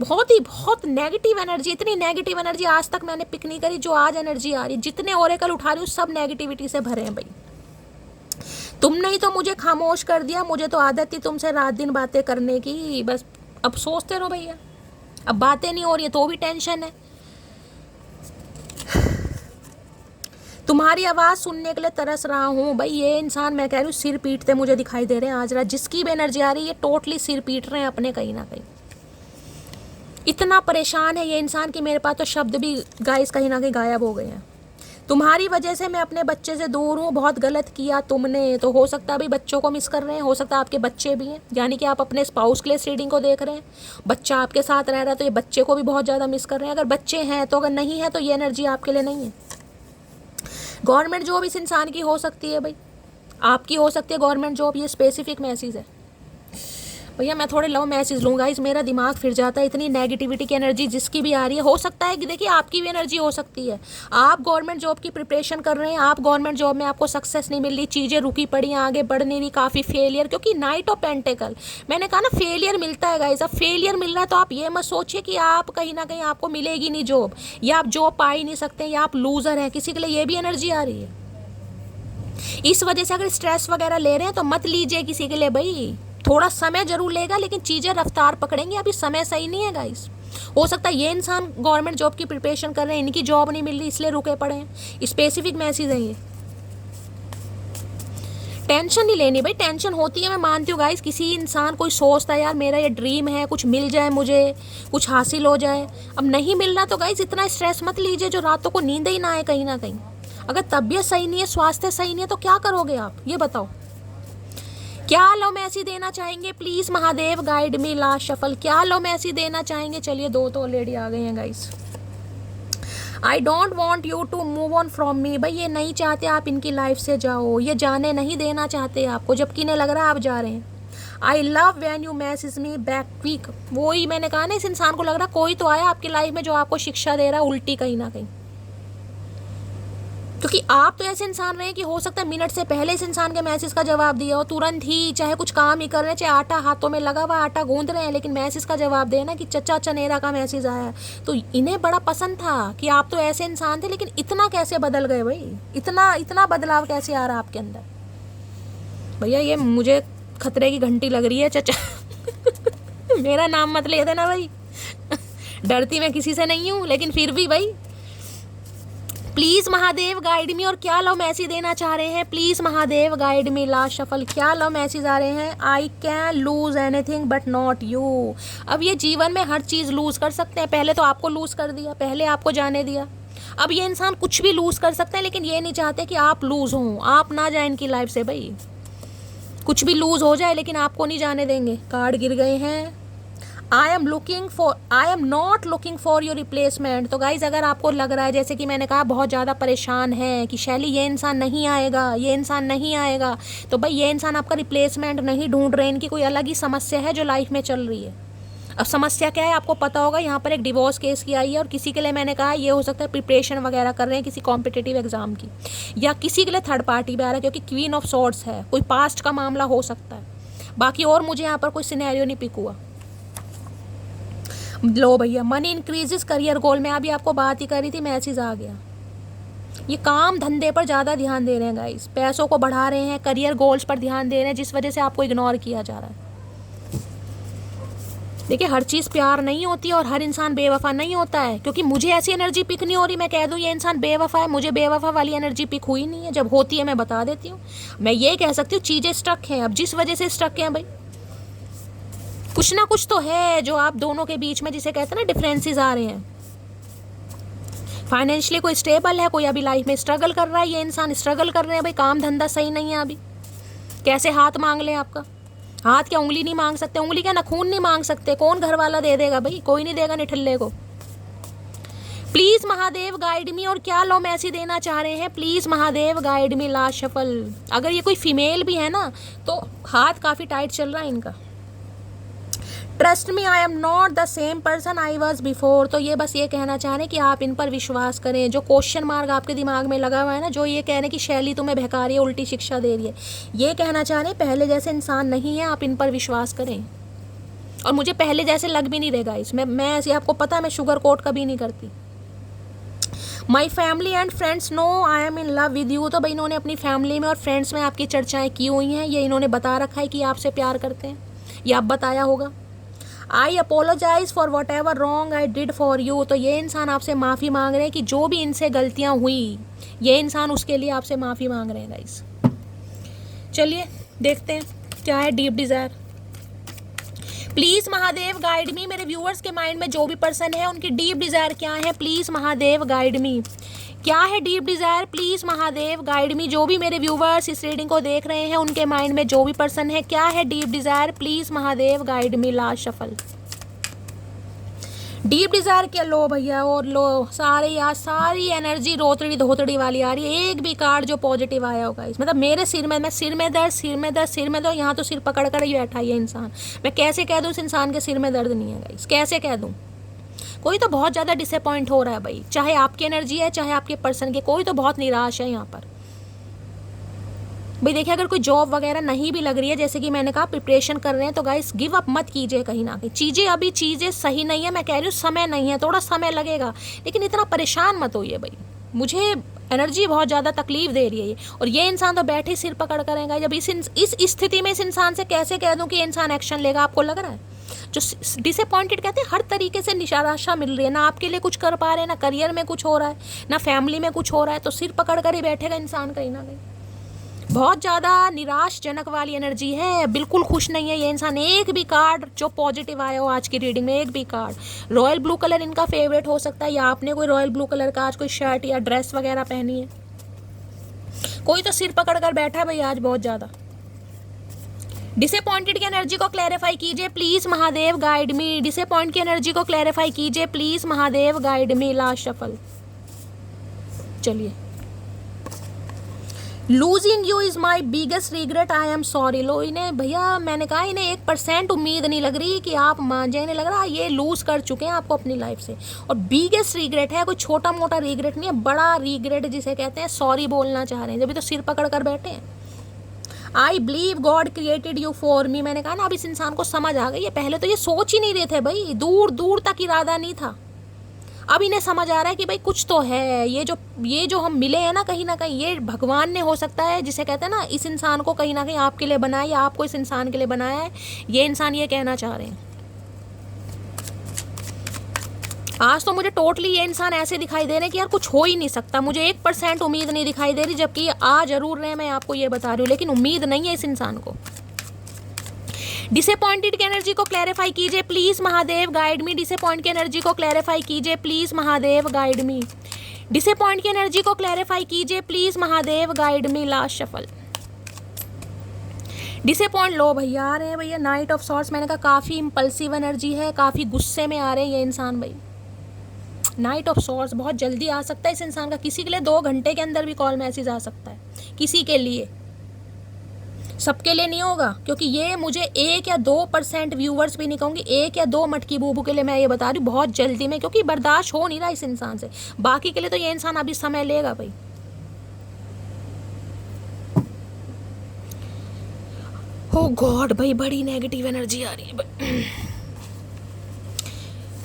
Speaker 1: बहुत नेगेटिव एनर्जी, इतनी नेगेटिव एनर्जी आज तक मैंने पिक नहीं करी जो आज एनर्जी आ रही। जितने ओरेकल उठा रही हूँ सब नेगेटिविटी से भरे हैं भाई। तुमने ही तो मुझे खामोश कर दिया, मुझे तो आदत थी तुमसे रात दिन बातें करने की, बस अब सोचते रहो भैया। अब बातें नहीं हो रही है तो भी टेंशन है। तुम्हारी आवाज़ सुनने के लिए तरस रहा हूँ भाई। ये इंसान मैं कह रही हूँ सिर पीटते मुझे दिखाई दे रहे हैं आज रात। जिसकी भी एनर्जी आ रही है ये टोटली सिर पीट रहे हैं अपने कहीं ना कहीं। इतना परेशान है ये इंसान कि मेरे पास तो शब्द भी गाइस कहीं ना कहीं गायब हो गए हैं। तुम्हारी वजह से मैं अपने बच्चे से दूर हूँ, बहुत गलत किया तुमने। तो हो सकता है भाई बच्चों को मिस कर रहे हैं, हो सकता है आपके बच्चे भी हैं, यानी कि आप अपने स्पाउस के लिए रीडिंग को देख रहे हैं। बच्चा आपके साथ रह रहा है तो ये बच्चे को भी बहुत ज़्यादा मिस कर रहे हैं। अगर बच्चे हैं तो, अगर नहीं है तो ये एनर्जी आपके लिए नहीं है। गवर्नमेंट जॉब इस इंसान की हो सकती है भाई, आपकी हो सकती है गवर्नमेंट जॉब। ये स्पेसिफिक मैसेज है भैया। मैं थोड़े लव मैसेज लूँगा, इस मेरा दिमाग फिर जाता है। इतनी नेगेटिविटी की एनर्जी जिसकी भी आ रही है, हो सकता है कि देखिए आपकी भी एनर्जी हो सकती है। आप गवर्नमेंट जॉब की प्रिपरेशन कर रहे हैं, आप गवर्नमेंट जॉब में आपको सक्सेस नहीं मिल रही, चीज़ें रुकी पड़ी हैं, आगे बढ़ नहीं रही, काफ़ी फेलियर। क्योंकि नाइट ऑफ पेंटिकल, मैंने कहा ना फेलियर मिलता है गाइस। अब फेलियर मिल रहा है तो आप ये मत सोचिए कि आप कहीं ना कहीं आपको मिलेगी नहीं जॉब, या आप जॉब पा ही नहीं सकते, या आप लूज़र हैं। किसी के लिए ये भी एनर्जी आ रही है। इस वजह से अगर स्ट्रेस वगैरह ले रहे हैं तो मत लीजिए किसी के लिए भाई। थोड़ा समय जरूर लेगा लेकिन चीज़ें रफ्तार पकड़ेंगी। अभी समय सही नहीं है गाइस। हो सकता है ये इंसान गवर्नमेंट जॉब की प्रिपरेशन कर रहे हैं, इनकी जॉब नहीं मिल रही इसलिए रुके पड़े हैं। स्पेसिफिक मैसेज है ये। टेंशन नहीं लेनी भाई, टेंशन होती है मैं मानती हूँ गाइस। किसी इंसान कोई सोचता है यार मेरा ये ड्रीम है, कुछ मिल जाए मुझे, कुछ हासिल हो जाए। अब नहीं मिल रहा तो गाइस इतना स्ट्रेस मत लीजिए जो रातों को नींद ही ना आए कहीं ना कहीं। अगर तबीयत सही नहीं है, स्वास्थ्य सही नहीं है, तो क्या करोगे आप, ये बताओ। क्या लव मैसेज देना चाहेंगे please Mahadev, guide me last shuffle. क्या लव मैसेज देना चाहेंगे? चलिए, 2 तो ऑलरेडी आ गए हैं guys. I don't want you to move on from me. भाई ये नहीं चाहते आप इनकी लाइफ से जाओ, ये जाने नहीं देना चाहते आपको, जबकि इन्हें लग रहा है आप जा रहे हैं। I love when you message me back quick. वही मैंने कहा ना, इस इंसान को लग रहा कोई तो आया आपकी लाइफ में जो आपको शिक्षा दे रहा है उल्टी कहीं ना कहीं। क्योंकि आप तो ऐसे इंसान रहे कि हो सकता है मिनट से पहले इस इंसान के मैसेज का जवाब दिया हो, तुरंत ही, चाहे कुछ काम ही कर रहे हैं, चाहे आटा हाथों में लगा हुआ आटा गूंद रहे हैं, लेकिन मैसेज का जवाब देना कि चचा चनेरा का मैसेज आया है। तो इन्हें बड़ा पसंद था कि आप तो ऐसे इंसान थे, लेकिन इतना कैसे बदल गए भाई, इतना बदलाव कैसे आ रहा आपके अंदर। भैया ये मुझे खतरे की घंटी लग रही है चचा। मेरा नाम मत ले देना भाई। डरती मैं किसी से नहीं हूँ, लेकिन फिर भी भाई प्लीज महादेव गाइड मी। और क्या लव मैसेज देना चाह रहे हैं? Please Mahadev guide me last shuffle. क्या लव मैसेज आ रहे हैं? I can lose anything but not you. अब ये जीवन में हर चीज लूज कर सकते हैं। पहले तो आपको लूज कर दिया, पहले आपको जाने दिया, अब ये इंसान कुछ भी लूज कर सकते हैं, लेकिन ये नहीं चाहते कि आप लूज हो, आप ना जाए इनकी लाइफ से। भाई कुछ भी लूज हो जाए, लेकिन आपको नहीं जाने देंगे। कार्ड गिर गए हैं। आई am not looking for your replacement. तो गाइज अगर आपको लग रहा है, जैसे कि मैंने कहा, बहुत ज़्यादा परेशान है कि शैली ये इंसान नहीं आएगा, ये इंसान नहीं आएगा, तो भाई ये इंसान आपका रिप्लेसमेंट नहीं ढूंढ रहे, इनकी कोई अलग ही समस्या है जो लाइफ में चल रही है। अब समस्या क्या है आपको पता होगा। यहाँ पर एक डिवोर्स केस की आई है, और किसी के लिए मैंने कहा ये हो सकता है प्रिपरेशन वगैरह कर रहे हैं किसी कॉम्पिटिटिव एग्जाम की, या किसी के लिए थर्ड पार्टी भी आ रहा है, क्योंकि क्वीन ऑफ सॉर्ड्स है, कोई पास्ट का मामला हो सकता है। बाकी और मुझे यहाँ पर कोई सिनेरियो नहीं पिक हुआ। लो भैया, मनी इंक्रीजेस करियर गोल में अभी आपको बात ही करी थी, मैसेज आ गया। ये काम धंधे पर ज़्यादा ध्यान दे रहे हैं गाइस, पैसों को बढ़ा रहे हैं, करियर गोल्स पर ध्यान दे रहे हैं, जिस वजह से आपको इग्नोर किया जा रहा है। देखिए, हर चीज़ प्यार नहीं होती और हर इंसान बेवफा नहीं होता है। क्योंकि मुझे ऐसी एनर्जी पिक नहीं हो रही मैं कह दूँ ये इंसान बेवफा है, मुझे बेवफा वाली एनर्जी पिक हुई नहीं है। जब होती है मैं बता देती हूँ। मैं ये कह सकती हूँ चीज़ें स्टक हैं। अब जिस वजह से स्टक हैं भाई, कुछ ना कुछ तो है जो आप दोनों के बीच में, जिसे कहते हैं ना, डिफरेंसेस आ रहे हैं। फाइनेंशियली कोई स्टेबल है, कोई अभी लाइफ में स्ट्रगल कर रहा है, ये इंसान स्ट्रगल कर रहे हैं भाई, काम धंधा सही नहीं है अभी। कैसे हाथ मांग लें आपका? हाथ क्या उंगली नहीं मांग सकते? उंगली क्या नाखून नहीं मांग सकते? कौन घर वाला दे देगा भाई? कोई नहीं देगा निठल्ले को। प्लीज महादेव गाइड मी। और क्या लो मैसेज देना चाह रहे हैं? Please Mahadev guide me last shuffle. अगर ये कोई फीमेल भी है ना, तो हाथ काफी टाइट चल रहा है इनका। Trust me, I am not the same person I was before. तो ये बस ये कहना चाह रहे हैं कि आप इन पर विश्वास करें। जो क्वेश्चन मार्क आपके दिमाग में लगा हुआ है ना, जो ये कह रहे हैं कि शैली तुम्हें बहका रही है, उल्टी शिक्षा दे रही है, ये कहना चाह रहे हैं पहले जैसे इंसान नहीं है, आप इन पर विश्वास करें। और मुझे पहले जैसे लग भी नहीं रहेगा इसमें। मैं ऐसे, आपको पता है मैं शुगर कोट कभी नहीं करती। My family and friends know I am in love with you. तो भाई इन्होंने अपनी फैमिली में और फ्रेंड्स में आपकी चर्चाएं की हुई हैं, ये इन्होंने बता रखा है कि आपसे प्यार करते हैं, ये आप बताया होगा। I apologise for whatever wrong I did for you. तो ये इंसान आपसे माफ़ी मांग रहे हैं कि जो भी इनसे गलतियां हुई, ये इंसान उसके लिए आपसे माफ़ी मांग रहे हैं गाइस। चलिए देखते हैं क्या है deep desire. Please Mahadev guide मी। मेरे व्यूअर्स के माइंड में जो भी पर्सन है, उनकी डीप डिज़ायर क्या है? प्लीज़ महादेव गाइड मी। क्या है deep desire? Please Mahadev guide मी। जो भी मेरे व्यूवर्स इस रीडिंग को देख रहे हैं, उनके माइंड में जो भी पर्सन है, क्या है deep desire? Please Mahadev guide me last shuffle. Deep desire क्या? लो भैया, और लो सारे यार, सारी एनर्जी रोतड़ी धोतड़ी वाली आ रही है। एक भी कार्ड जो पॉजिटिव आया होगा इस, मतलब मेरे सिर में, मैं सिर में दर्द, यहाँ तो सिर पकड़ कर ही बैठा है इंसान। मैं कैसे कह दूँ इस इंसान के सिर में दर्द नहीं है गाइस? कैसे कह दूँ? कोई तो बहुत ज़्यादा डिसअपॉइंट हो रहा है भाई, चाहे आपकी एनर्जी है चाहे आपके पर्सन की, कोई तो बहुत निराश है यहाँ पर भाई। देखिए, अगर कोई जॉब वगैरह नहीं भी लग रही है, जैसे कि मैंने कहा प्रिपरेशन कर रहे हैं, तो गाइस गिव अप मत कीजिए कहीं ना कहीं। चीज़ें सही नहीं है, मैं कह रही हूँ समय नहीं है, थोड़ा समय लगेगा, लेकिन इतना परेशान मत होइए भाई। मुझे एनर्जी बहुत ज़्यादा तकलीफ दे रही है ये, और ये इंसान तो बैठे सिर पकड़ करेगा। जब इस स्थिति में इस इंसान से कैसे कह दूँ कि इंसान एक्शन लेगा? आपको लग रहा है जो डिसअपॉइंटेड कहते हैं, हर तरीके से निराशा मिल रही है, ना आपके लिए कुछ कर पा रहे हैं, ना करियर में कुछ हो रहा है, ना फैमिली में कुछ हो रहा है, तो सिर पकड़ कर ही बैठेगा इंसान कहीं ना कहीं। बहुत ज़्यादा निराशजनक वाली एनर्जी है, बिल्कुल खुश नहीं है ये इंसान। एक भी कार्ड जो पॉजिटिव आया हो आज की रीडिंग में, एक भी कार्ड। रॉयल ब्लू कलर इनका फेवरेट हो सकता है, या आपने कोई रॉयल ब्लू कलर का आज कोई शर्ट या ड्रेस वगैरह पहनी है। कोई तो सिर पकड़ कर बैठा है भाई आज बहुत ज्यादा। डिसअपॉइंटेड की एनर्जी को क्लैरिफाई कीजिए please Mahadev, guide me. Disappoint की एनर्जी को क्लैरिफाई कीजिए please Mahadev, guide me. Last shuffle. चलिए। Losing you is my biggest regret, I am sorry. लो इन्हें भैया, मैंने कहा इन्हें 1% उम्मीद नहीं लग रही कि आप मान जाए, लग रहा है ये लूज कर चुके हैं आपको अपनी लाइफ से। और बिगेस्ट रिग्रेट है, कोई छोटा मोटा रिग्रेट नहीं है, बड़ा रिग्रेट जिसे कहते हैं, सॉरी बोलना चाह रहे हैं, जब भी तो सिर पकड़ कर बैठे हैं। I believe God created you for me. मैंने कहा ना अब इस इंसान को समझ आ गई है, पहले तो ये सोच ही नहीं रहे थे भाई, दूर दूर तक इरादा नहीं था। अब इन्हें समझ आ रहा है कि भाई कुछ तो है, ये जो हम मिले हैं ना कहीं ये भगवान ने हो सकता है, जिसे कहते हैं ना, इस इंसान को कहीं ना कहीं आपके लिए बनाया या आपको इस इंसान के लिए बनाया है। ये इंसान ये कहना चाह रहे हैं। आज तो मुझे टोटली ये इंसान ऐसे दिखाई दे रहे हैं कि यार कुछ हो ही नहीं सकता, मुझे 1% उम्मीद नहीं दिखाई दे रही, जबकि ये आ जरूर रहे हैं, मैं आपको ये बता रही हूँ, लेकिन उम्मीद नहीं है इस इंसान को। डिसअपॉइंटेड की एनर्जी को क्लैरिफाई कीजिए please Mahadev, guide me. Disappoint की एनर्जी को क्लैरिफाई कीजिए please Mahadev, guide me. Disappoint की एनर्जी को क्लैरिफाई कीजिए please Mahadev, guide me. Last shuffle. Disappoint लो भैया, आ रहे हैं भैया नाइट ऑफ सॉर्ट्स। मैंने कहा काफ़ी इम्पल्सिव एनर्जी है, काफ़ी गुस्से में आ रहे हैं ये इंसान भाई। नाइट ऑफ सॉर्ट्स बहुत जल्दी आ सकता है इस इंसान का, किसी के लिए 2 घंटे के अंदर भी कॉल मैसेज आ सकता है, किसी के लिए, सबके लिए नहीं होगा, क्योंकि ये मुझे 1 या 2% व्यूवर्स भी नहीं कहूँगी, 1 या 2 मटकी बूबू के लिए मैं ये बता रही हूँ, बहुत जल्दी में, क्योंकि बर्दाश्त हो नहीं रहा इस इंसान से। बाकी के लिए तो ये इंसान अभी समय लेगा भाई। ओ गॉड भाई, बड़ी नेगेटिव एनर्जी आ रही है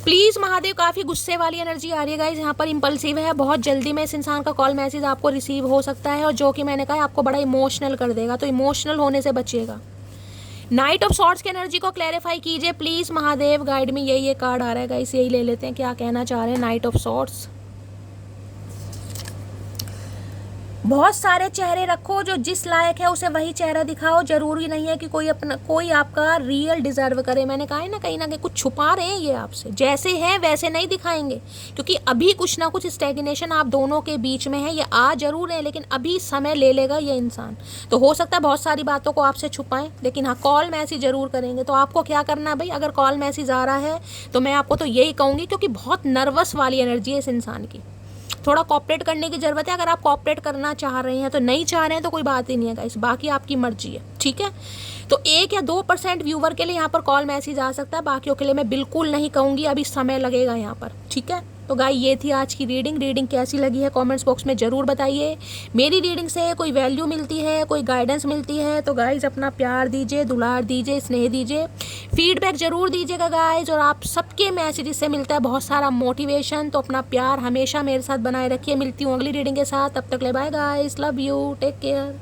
Speaker 1: प्लीज महादेव। काफ़ी गुस्से वाली एनर्जी आ रही है गाइस, यहाँ पर इम्पल्सिव है, बहुत जल्दी में इस इंसान का कॉल मैसेज आपको रिसीव हो सकता है, और जो कि मैंने कहा आपको बड़ा इमोशनल कर देगा, तो इमोशनल होने से बचिएगा। नाइट ऑफ सॉर्ट्स की एनर्जी को क्लैरिफाई कीजिए प्लीज महादेव, गाइड में। यही कार्ड आ रहा है गाइस, यही ले लेते हैं, क्या कहना चाह रहे हैं नाइट ऑफ सॉर्ट्स। बहुत सारे चेहरे रखो, जो जिस लायक है उसे वही चेहरा दिखाओ, जरूरी नहीं है कि कोई आपका रियल डिजर्व करे। मैंने कहा है ना कहीं कुछ छुपा रहे हैं ये आपसे, जैसे हैं वैसे नहीं दिखाएंगे, क्योंकि अभी कुछ ना कुछ स्टैग्नेशन आप दोनों के बीच में है। ये आ जरूर है, लेकिन अभी समय ले लेगा ये इंसान। तो हो सकता है बहुत सारी बातों को आपसे छुपाएं, लेकिन हाँ कॉल मैसेज जरूर करेंगे। तो आपको क्या करना है भाई, अगर कॉल मैसेज आ रहा है तो मैं आपको तो यही कहूँगी, क्योंकि बहुत नर्वस वाली एनर्जी है इस इंसान की, थोड़ा कॉपरेट करने की ज़रूरत है। अगर आप कॉपरेट करना चाह रहे हैं तो, नहीं चाह रहे हैं तो कोई बात ही नहीं है गाइस, बाकी आपकी मर्जी है, ठीक है। तो 1 या 2% व्यूवर के लिए यहाँ पर कॉल मैसेज आ सकता है, बाकियों के लिए मैं बिल्कुल नहीं कहूँगी, अभी समय लगेगा यहाँ पर, ठीक है। तो गाइस ये थी आज की रीडिंग कैसी लगी है कमेंट्स बॉक्स में ज़रूर बताइए। मेरी रीडिंग से कोई वैल्यू मिलती है, कोई गाइडेंस मिलती है तो गाइस अपना प्यार दीजिए, दुलार दीजिए, स्नेह दीजिए, फीडबैक ज़रूर दीजिएगा गाइस। और आप सबके मैसेज से मिलता है बहुत सारा मोटिवेशन, तो अपना प्यार हमेशा मेरे साथ बनाए रखिए। मिलती हूँ अगली रीडिंग के साथ, तब तक ले bye guys, love you, take care.